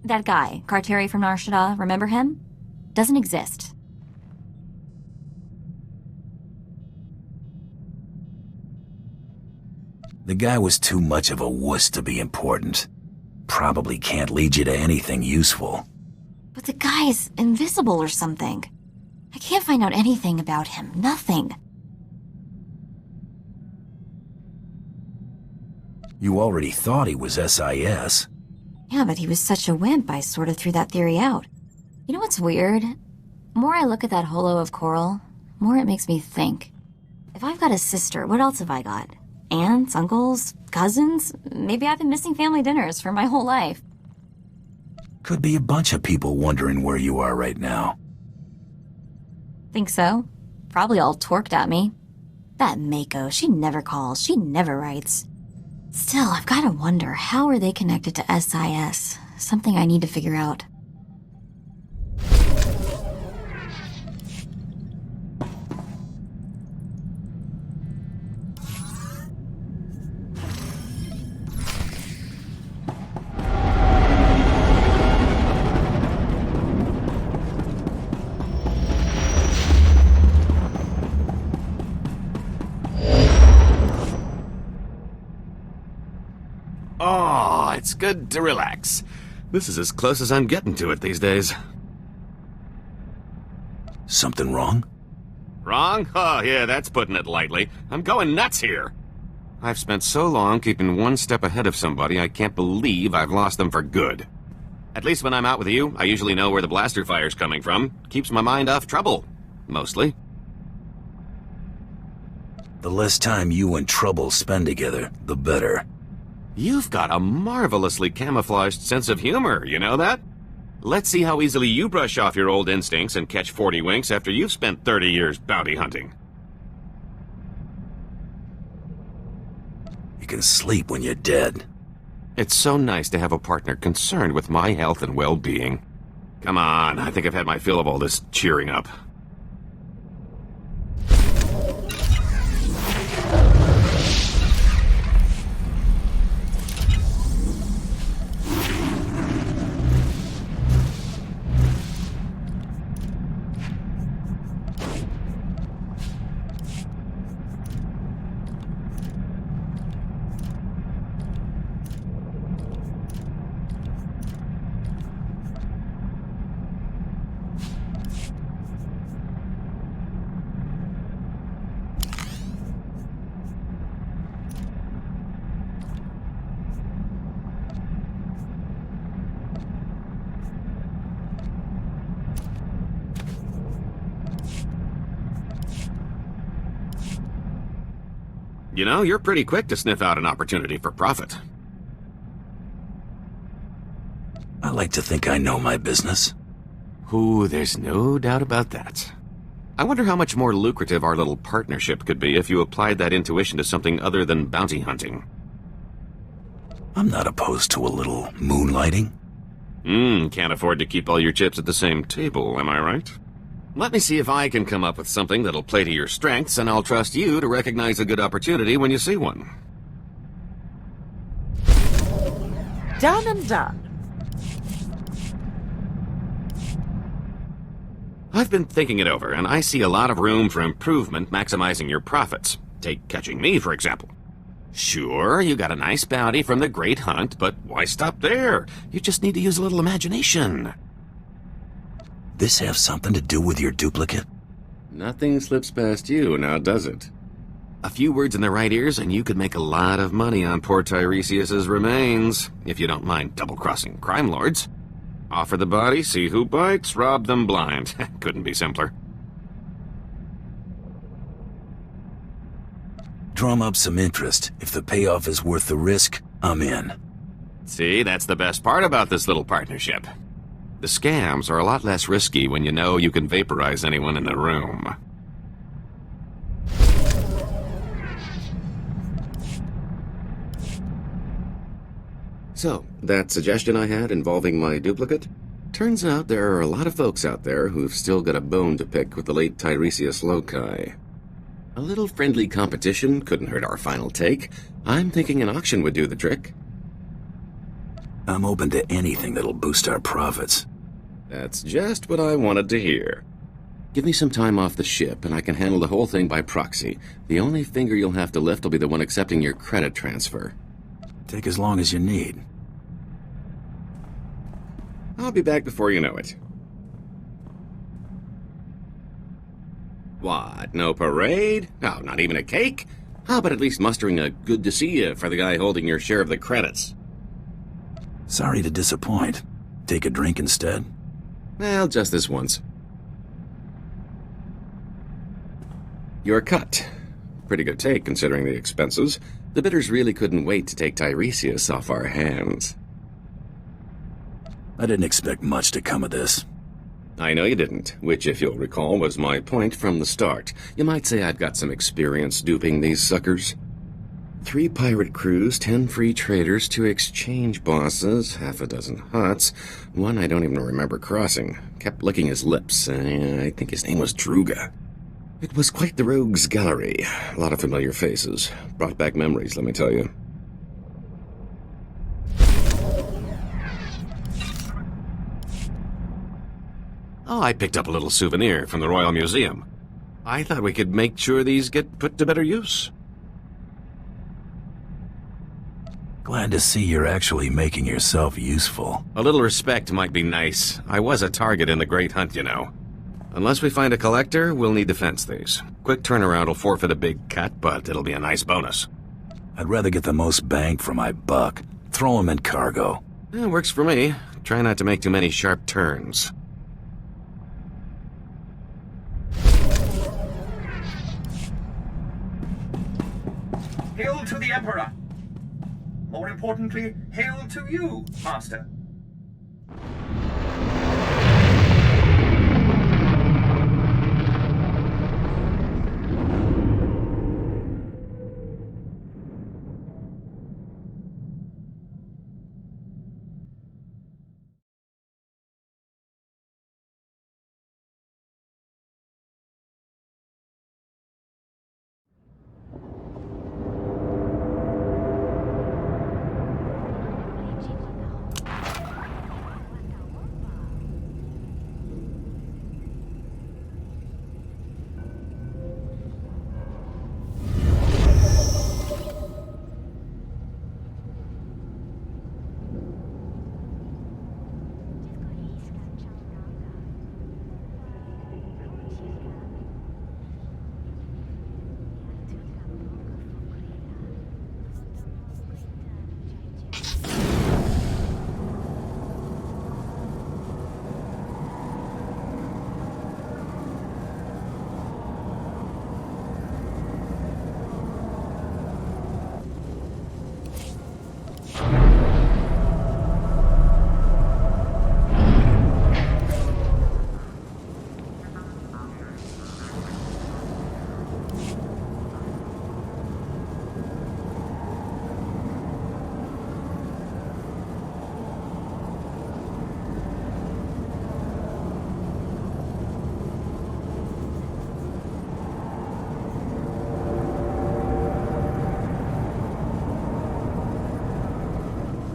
That guy, Carteri from Nar Shaddaa, remember him? Doesn't exist. The guy was too much of a wuss to be important. Probably can't lead you to anything useful. But the guy's invisible or something. I can't find out anything about him. Nothing. You already thought he was SIS. Yeah, but he was such a wimp, I sort of threw that theory out. You know what's weird? The more I look at that holo of coral, the more it makes me think. If I've got a sister, what else have I got? Aunts, uncles, cousins? Maybe I've been missing family dinners for my whole life. Could be a bunch of people wondering where you are right now. Think so? Probably all torqued at me. That Mako, she never calls, she never writes. Still, I've got to wonder, how are they connected to SIS? Something I need to figure out. Oh, it's good to relax. This is as close as I'm getting to it these days. Something wrong? Wrong? Oh, yeah, that's putting it lightly. I'm going nuts here. I've spent so long keeping one step ahead of somebody, I can't believe I've lost them for good. At least when I'm out with you, I usually know where the blaster fire's coming from. Keeps my mind off trouble. Mostly. The less time you and Trouble spend together, the better. You've got a marvelously camouflaged sense of humor, you know that? Let's see how easily you brush off your old instincts and catch 40 winks after you've spent 30 years bounty hunting. You can sleep when you're dead. It's so nice to have a partner concerned with my health and well-being. Come on, I think I've had my fill of all this cheering up. You know, you're pretty quick to sniff out an opportunity for profit. I like to think I know my business. Ooh, there's no doubt about that. I wonder how much more lucrative our little partnership could be if you applied that intuition to something other than bounty hunting. I'm not opposed to a little moonlighting. Can't afford to keep all your chips at the same table, am I right? Let me see if I can come up with something that'll play to your strengths, and I'll trust you to recognize a good opportunity when you see one. Done and done. I've been thinking it over, and I see a lot of room for improvement maximizing your profits. Take catching me, for example. Sure, you got a nice bounty from the Great Hunt, but why stop there? You just need to use a little imagination. This have something to do with your duplicate? Nothing slips past you, now does it? A few words in the right ears and you could make a lot of money on poor Tiresias's remains, if you don't mind double-crossing crime lords. Offer the body, see who bites, rob them blind. Couldn't be simpler. Drum up some interest. If the payoff is worth the risk, I'm in. See, that's the best part about this little partnership. The scams are a lot less risky when you know you can vaporize anyone in the room. So, that suggestion I had involving my duplicate? Turns out there are a lot of folks out there who've still got a bone to pick with the late Tiresias Loci. A little friendly competition couldn't hurt our final take. I'm thinking an auction would do the trick. I'm open to anything that'll boost our profits. That's just what I wanted to hear. Give me some time off the ship, and I can handle the whole thing by proxy. The only finger you'll have to lift will be the one accepting your credit transfer. Take as long as you need. I'll be back before you know it. What, no parade? No, not even a cake? How about at least mustering a good to see you for the guy holding your share of the credits? Sorry to disappoint. Take a drink instead? Well, just this once. Your cut. Pretty good take, considering the expenses. The bidders really couldn't wait to take Tiresias off our hands. I didn't expect much to come of this. I know you didn't, which, if you'll recall, was my point from the start. You might say I've got some experience duping these suckers. 3 pirate crews, 10 free traders, 2 exchange bosses, half a dozen huts, one I don't even remember crossing. Kept licking his lips. I think his name was Druga. It was quite the rogues' gallery. A lot of familiar faces. Brought back memories, let me tell you. Oh, I picked up a little souvenir from the Royal Museum. I thought we could make sure these get put to better use. Glad to see you're actually making yourself useful. A little respect might be nice. I was a target in the Great Hunt, you know. Unless we find a collector, we'll need to fence these. Quick turnaround will forfeit a big cut, but it'll be a nice bonus. I'd rather get the most bang for my buck. Throw 'em in cargo. Yeah, works for me. Try not to make too many sharp turns. Hail to the Emperor! More importantly, hail to you, Master.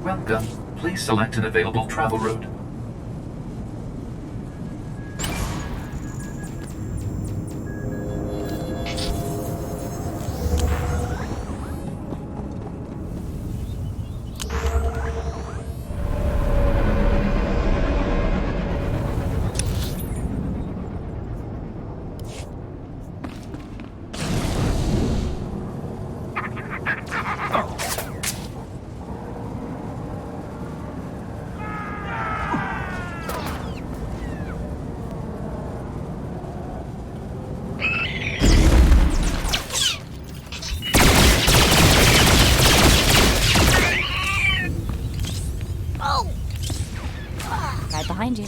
Welcome. Please select an available travel route. Right behind you.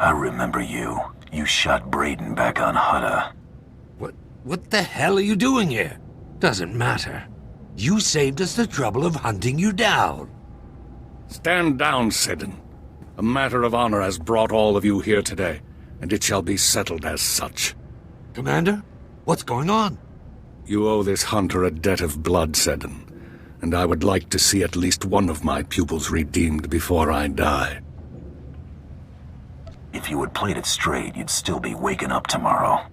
I remember you. You shot Braden back on Hutta. What the hell are you doing here? Doesn't matter. You saved us the trouble of hunting you down. Stand down, Seddon. A matter of honor has brought all of you here today, and it shall be settled as such. Commander, what's going on? You owe this hunter a debt of blood, Seddon, and I would like to see at least one of my pupils redeemed before I die. If you had played it straight, you'd still be waking up tomorrow.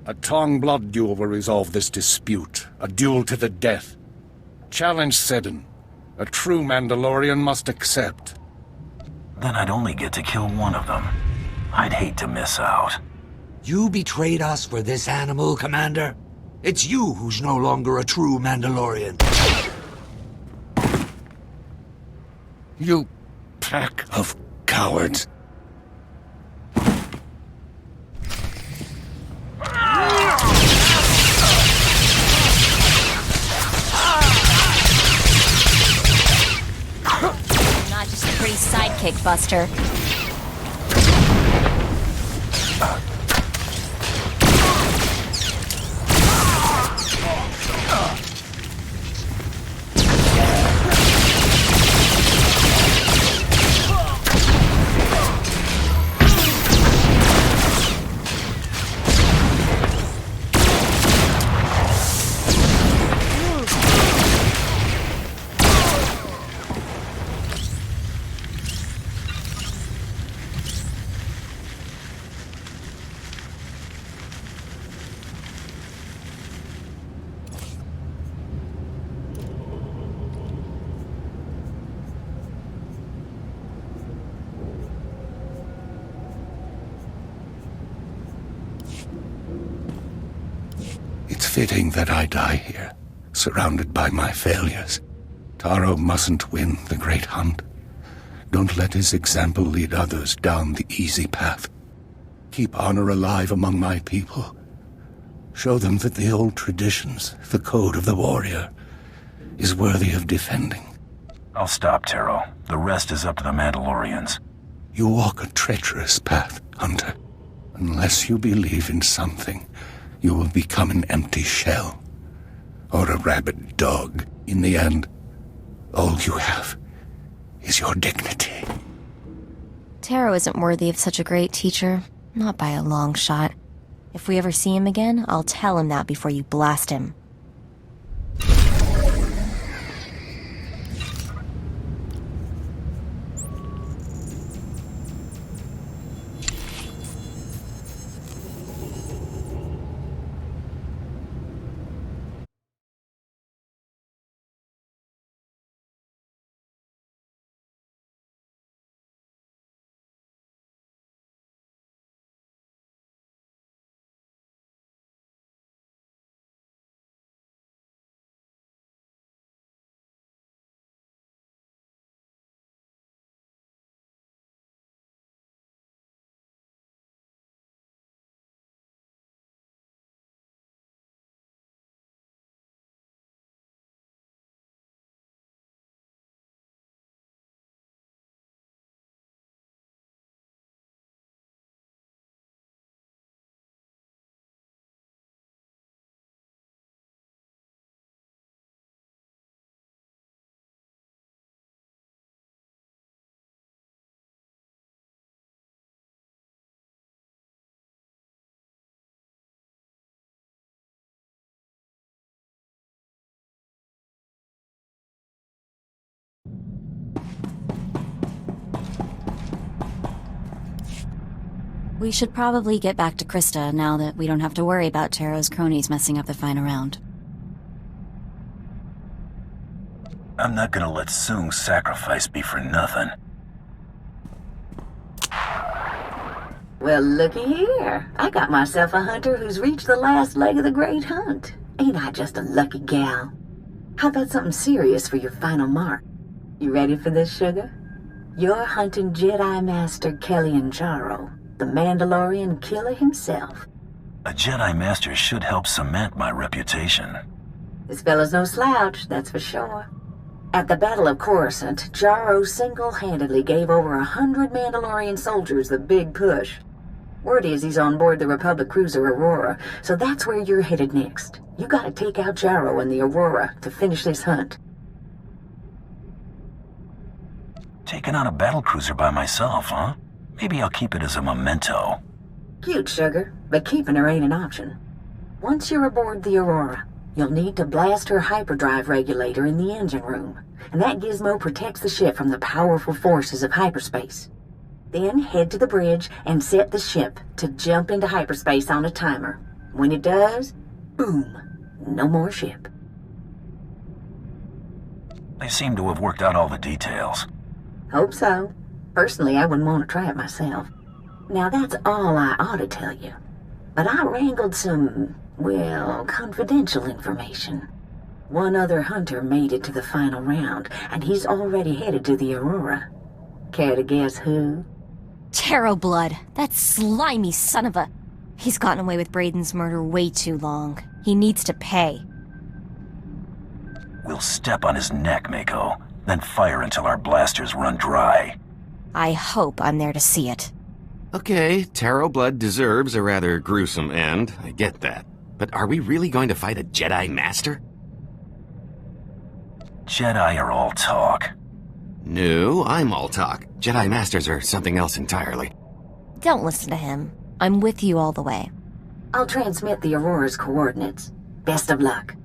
A Tong blood duel will resolve this dispute. A duel to the death. Challenge Seddon. A true Mandalorian must accept. Then I'd only get to kill one of them. I'd hate to miss out. You betrayed us for this animal, Commander. It's you who's no longer a true Mandalorian. You pack of cowards. Not just a pretty sidekick, Buster. It's fitting that I die here, surrounded by my failures. Taro mustn't win the great hunt. Don't let his example lead others down the easy path. Keep honor alive among my people. Show them that the old traditions, the code of the warrior, is worthy of defending. I'll stop, Taro. The rest is up to the Mandalorians. You walk a treacherous path, Hunter. Unless you believe in something, you will become an empty shell. Or a rabid dog. In the end, all you have is your dignity. Taro isn't worthy of such a great teacher. Not by a long shot. If we ever see him again, I'll tell him that before you blast him. We should probably get back to Krista now that we don't have to worry about Taro's cronies messing up the final round. I'm not gonna let Sung's sacrifice be for nothing. Well, looky here. I got myself a hunter who's reached the last leg of the great hunt. Ain't I just a lucky gal? How about something serious for your final mark? You ready for this, sugar? You're hunting Jedi Master Kelianjaro, the Mandalorian killer himself. A Jedi Master should help cement my reputation. This fella's no slouch, that's for sure. At the Battle of Coruscant, Jaro single-handedly gave over 100 Mandalorian soldiers the big push. Word is he's on board the Republic cruiser Aurora, so that's where you're headed next. You gotta take out Jaro and the Aurora to finish this hunt. Taking on a battlecruiser by myself, huh? Maybe I'll keep it as a memento. Cute, sugar, but keeping her ain't an option. Once you're aboard the Aurora, you'll need to blast her hyperdrive regulator in the engine room, and that gizmo protects the ship from the powerful forces of hyperspace. Then head to the bridge and set the ship to jump into hyperspace on a timer. When it does, boom, no more ship. They seem to have worked out all the details. Hope so. Personally, I wouldn't want to try it myself. Now that's all I ought to tell you. But I wrangled some, well, confidential information. One other hunter made it to the final round, and he's already headed to the Aurora. Care to guess who? Taro Blood, that slimy son of a... He's gotten away with Brayden's murder way too long. He needs to pay. We'll step on his neck, Mako, then fire until our blasters run dry. I hope I'm there to see it. Okay, Taro Blood deserves a rather gruesome end, I get that. But are we really going to fight a Jedi Master? Jedi are all talk. No, I'm all talk. Jedi Masters are something else entirely. Don't listen to him. I'm with you all the way. I'll transmit the Aurora's coordinates. Best of luck.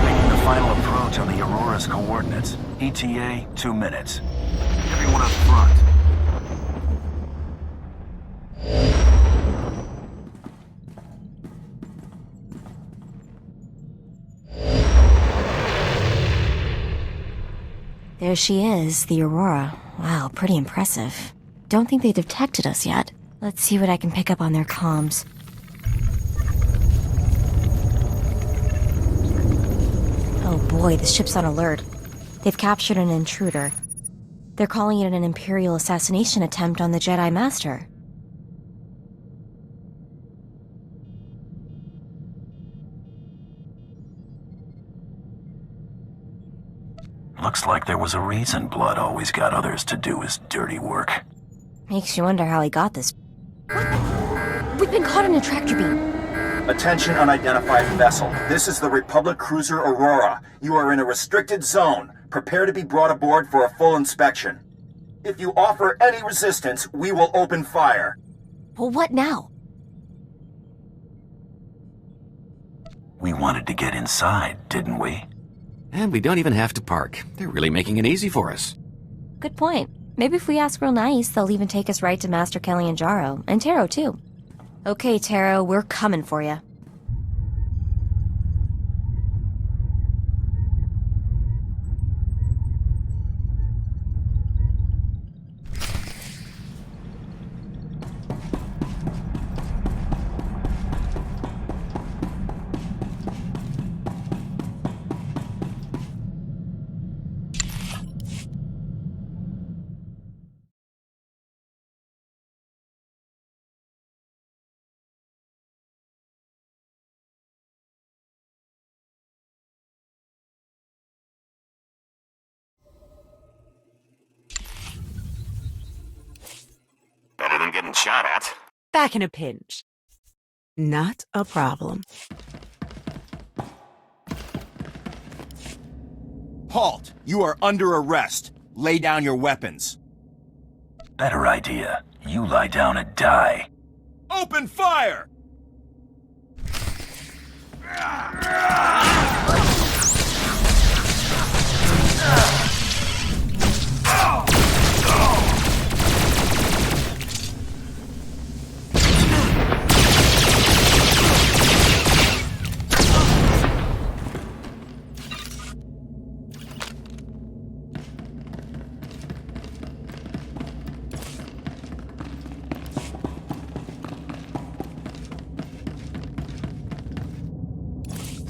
Making the final approach on the Aurora's coordinates. ETA, 2 minutes. Everyone up front. There she is, the Aurora. Wow, pretty impressive. Don't think they detected us yet. Let's see what I can pick up on their comms. Oh boy, the ship's on alert. They've captured an intruder. They're calling it an Imperial assassination attempt on the Jedi Master. Looks like there was a reason Blood always got others to do his dirty work. Makes you wonder how he got this. What? We've been caught in a tractor beam. Attention unidentified vessel. This is the Republic cruiser Aurora. You are in a restricted zone. Prepare to be brought aboard for a full inspection. If you offer any resistance, we will open fire. Well, what now? We wanted to get inside, didn't we? And we don't even have to park. They're really making it easy for us. Good point. Maybe if we ask real nice, they'll even take us right to Master Kelly and Jaro. And Taro, too. Okay, Taro, we're coming for you. Better than getting shot at. Back in a pinch. Not a problem. Halt! You are under arrest. Lay down your weapons. Better idea. You lie down and die. Open fire!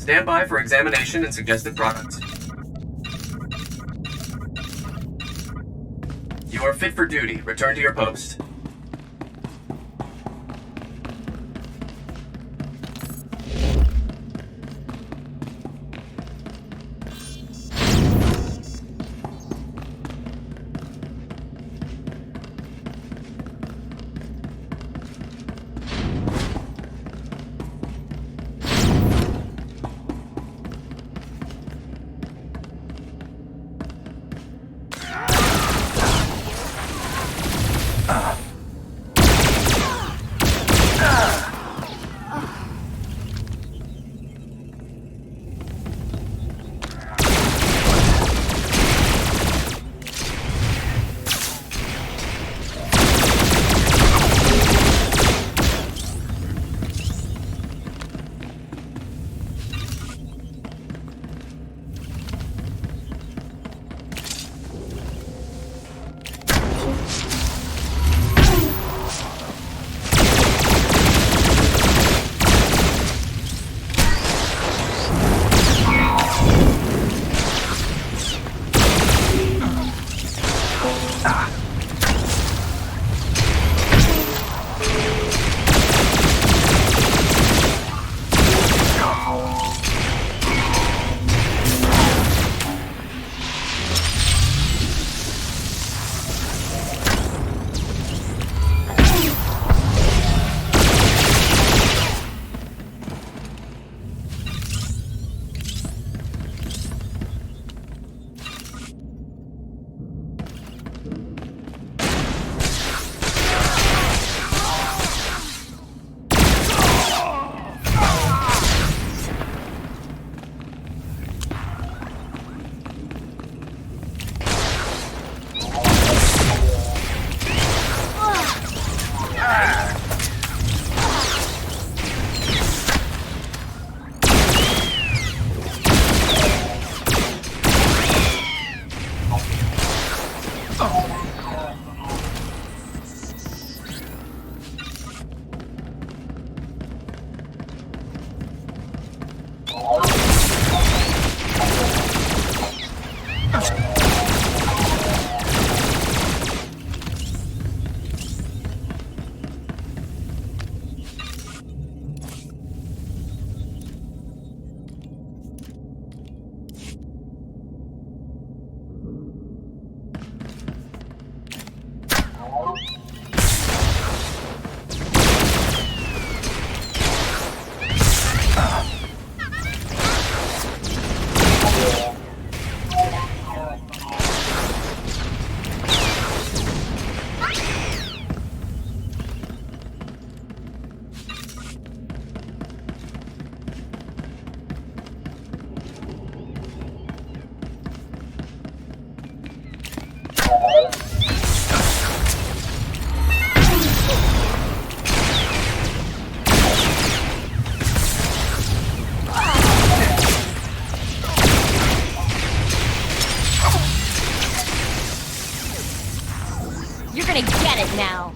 Stand by for examination and suggested products. You are fit for duty. Return to your post. You're gonna get it now.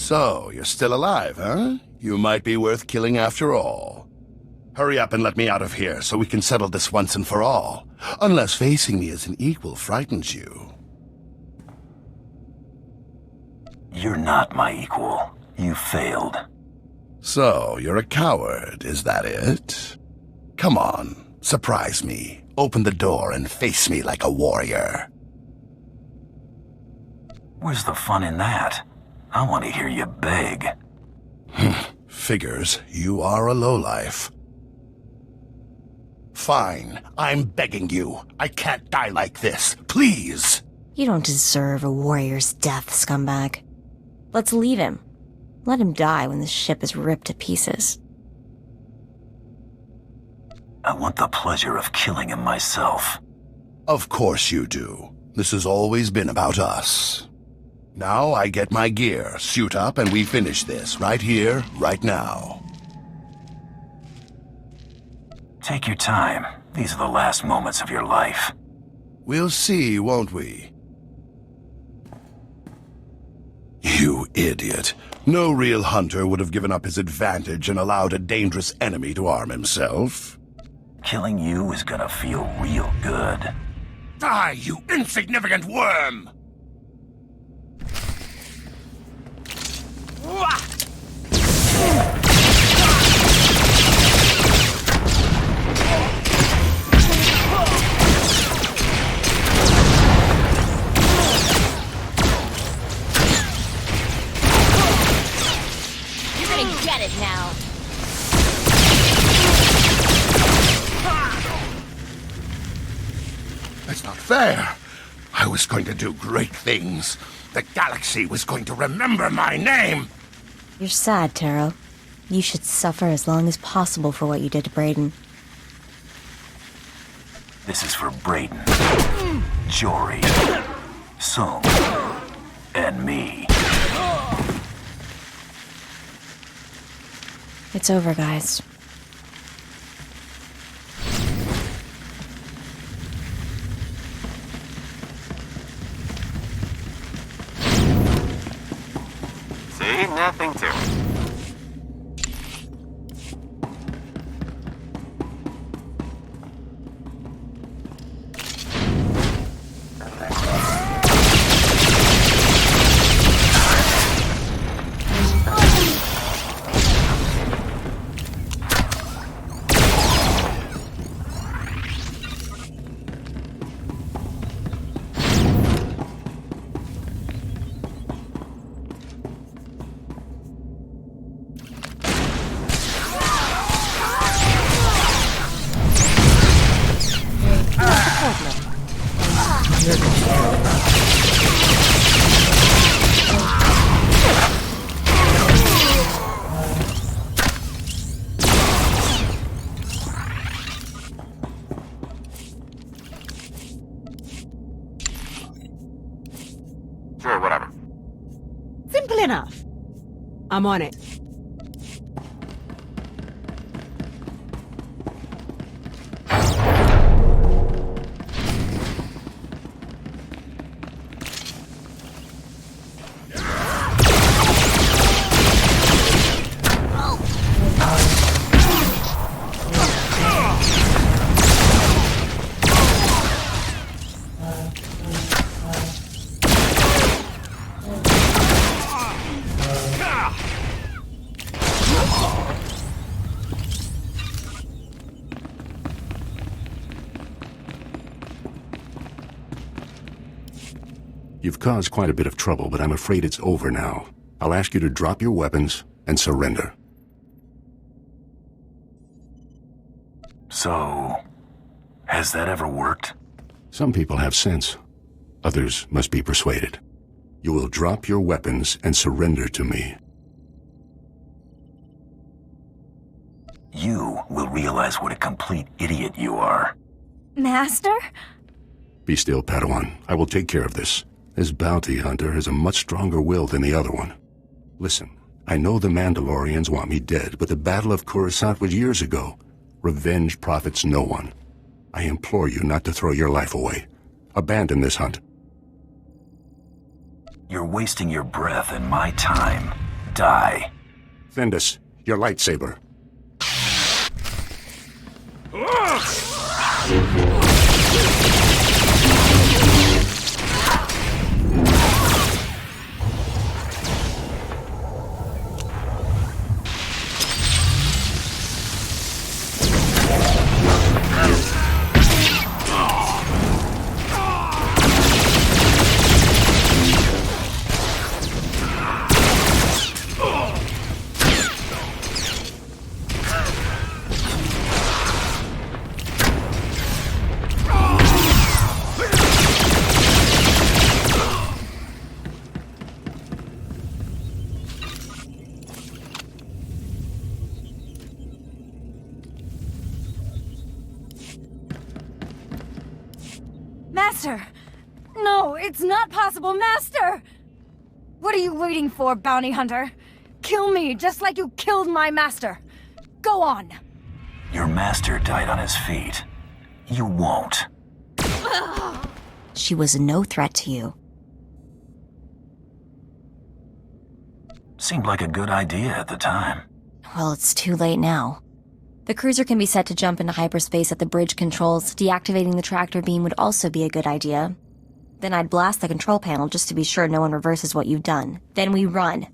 So, you're still alive, huh? You might be worth killing after all. Hurry up and let me out of here so we can settle this once and for all. Unless facing me as an equal frightens you. You're not my equal. You failed. So, you're a coward, is that it? Come on, surprise me. Open the door and face me like a warrior. Where's the fun in that? I want to hear you beg. Figures, you are a lowlife. Fine, I'm begging you. I can't die like this. Please! You don't deserve a warrior's death, scumbag. Let's leave him. Let him die when this ship is ripped to pieces. I want the pleasure of killing him myself. Of course you do. This has always been about us. Now I get my gear, suit up, and we finish this right here, right now. Take your time. These are the last moments of your life. We'll see, won't we? You idiot. No real hunter would have given up his advantage and allowed a dangerous enemy to arm himself. Killing you is gonna feel real good. Die, you insignificant worm! You're gonna get it now. That's not fair. I was going to do great things. The galaxy was going to remember my name. You're sad, Taro. You should suffer as long as possible for what you did to Brayden. This is for Brayden, Jory, Sung, and me. It's over, guys. See? Nothing to it. Sure, whatever. Simple enough. I'm on it. You've caused quite a bit of trouble, but I'm afraid it's over now. I'll ask you to drop your weapons and surrender. So, has that ever worked? Some people have sense. Others must be persuaded. You will drop your weapons and surrender to me. You will realize what a complete idiot you are. Master? Be still, Padawan. I will take care of this. This bounty hunter has a much stronger will than the other one. Listen, I know the Mandalorians want me dead, but the Battle of Coruscant was years ago. Revenge profits no one. I implore you not to throw your life away. Abandon this hunt. You're wasting your breath and my time. die. Fendus, your lightsaber. Master! No, it's not possible, Master! What are you waiting for, bounty hunter? Kill me, just like you killed my master. Go on. Your master died on his feet. You won't. She was no threat to you. Seemed like a good idea at the time. Well, it's too late now. The cruiser can be set to jump into hyperspace at the bridge controls. Deactivating the tractor beam would also be a good idea. Then I'd blast the control panel just to be sure no one reverses what you've done. Then we run.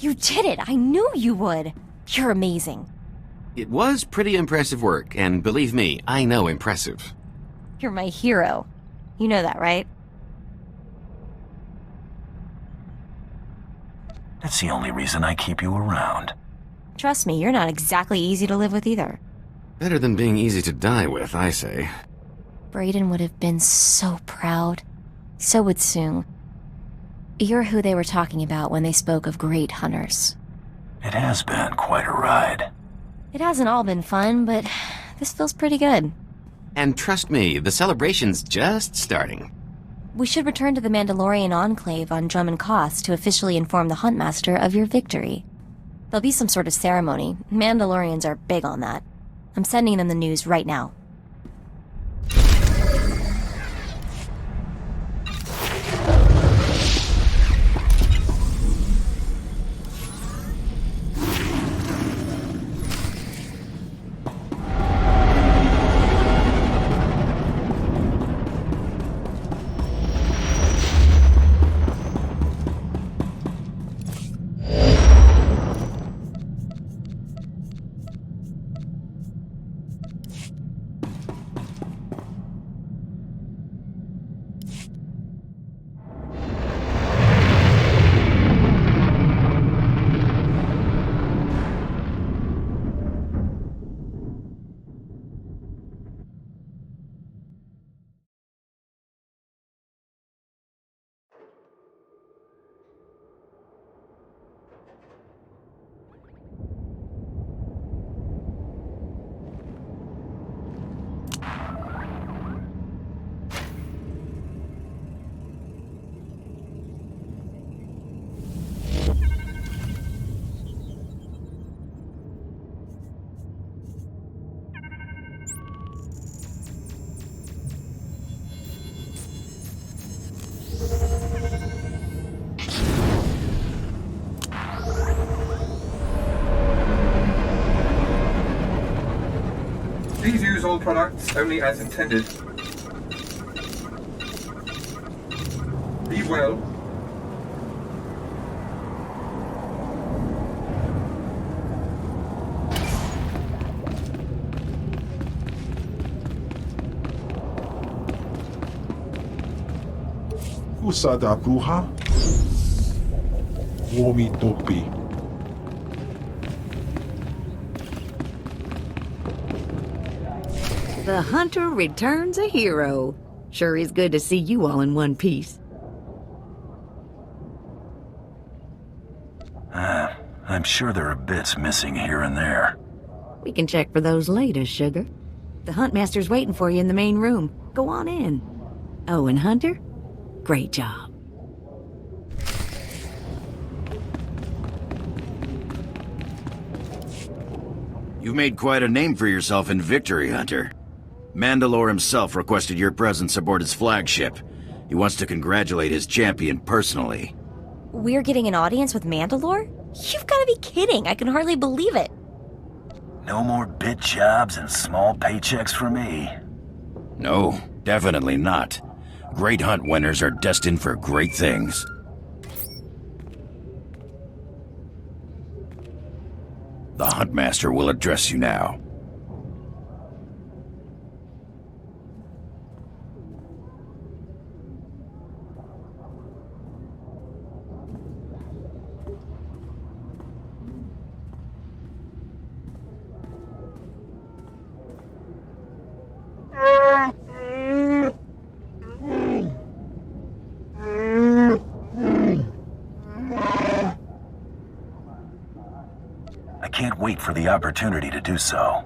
You did it! I knew you would! You're amazing. It was pretty impressive work, and believe me, I know impressive. You're my hero. You know that, right? That's the only reason I keep you around. Trust me, you're not exactly easy to live with either. Better than being easy to die with, I say. Brayden would have been so proud. So would Soong. You're who they were talking about when they spoke of great hunters. It has been quite a ride. It hasn't all been fun, but this feels pretty good. And trust me, the celebration's just starting. We should return to the Mandalorian Enclave on Drummond Koss to officially inform the Huntmaster of your victory. There'll be some sort of ceremony. Mandalorians are big on that. I'm sending them the news right now. all products only as intended. Be well. Usada bruja? Womi topi. The hunter returns a hero. Sure is good to see you all in one piece. I'm sure there are bits missing here and there. We can check for those later, sugar. The Huntmaster's waiting for you in the main room. Go on in. Oh, and Hunter? Great job. You've made quite a name for yourself in victory, Hunter. Mandalore himself requested your presence aboard his flagship. He wants to congratulate his champion personally. We're getting an audience with Mandalore? You've got to be kidding. I can hardly believe it. No more bit jobs and small paychecks for me. No, definitely not. Great Hunt winners are destined for great things. The Huntmaster will address you now. I can't wait for the opportunity to do so.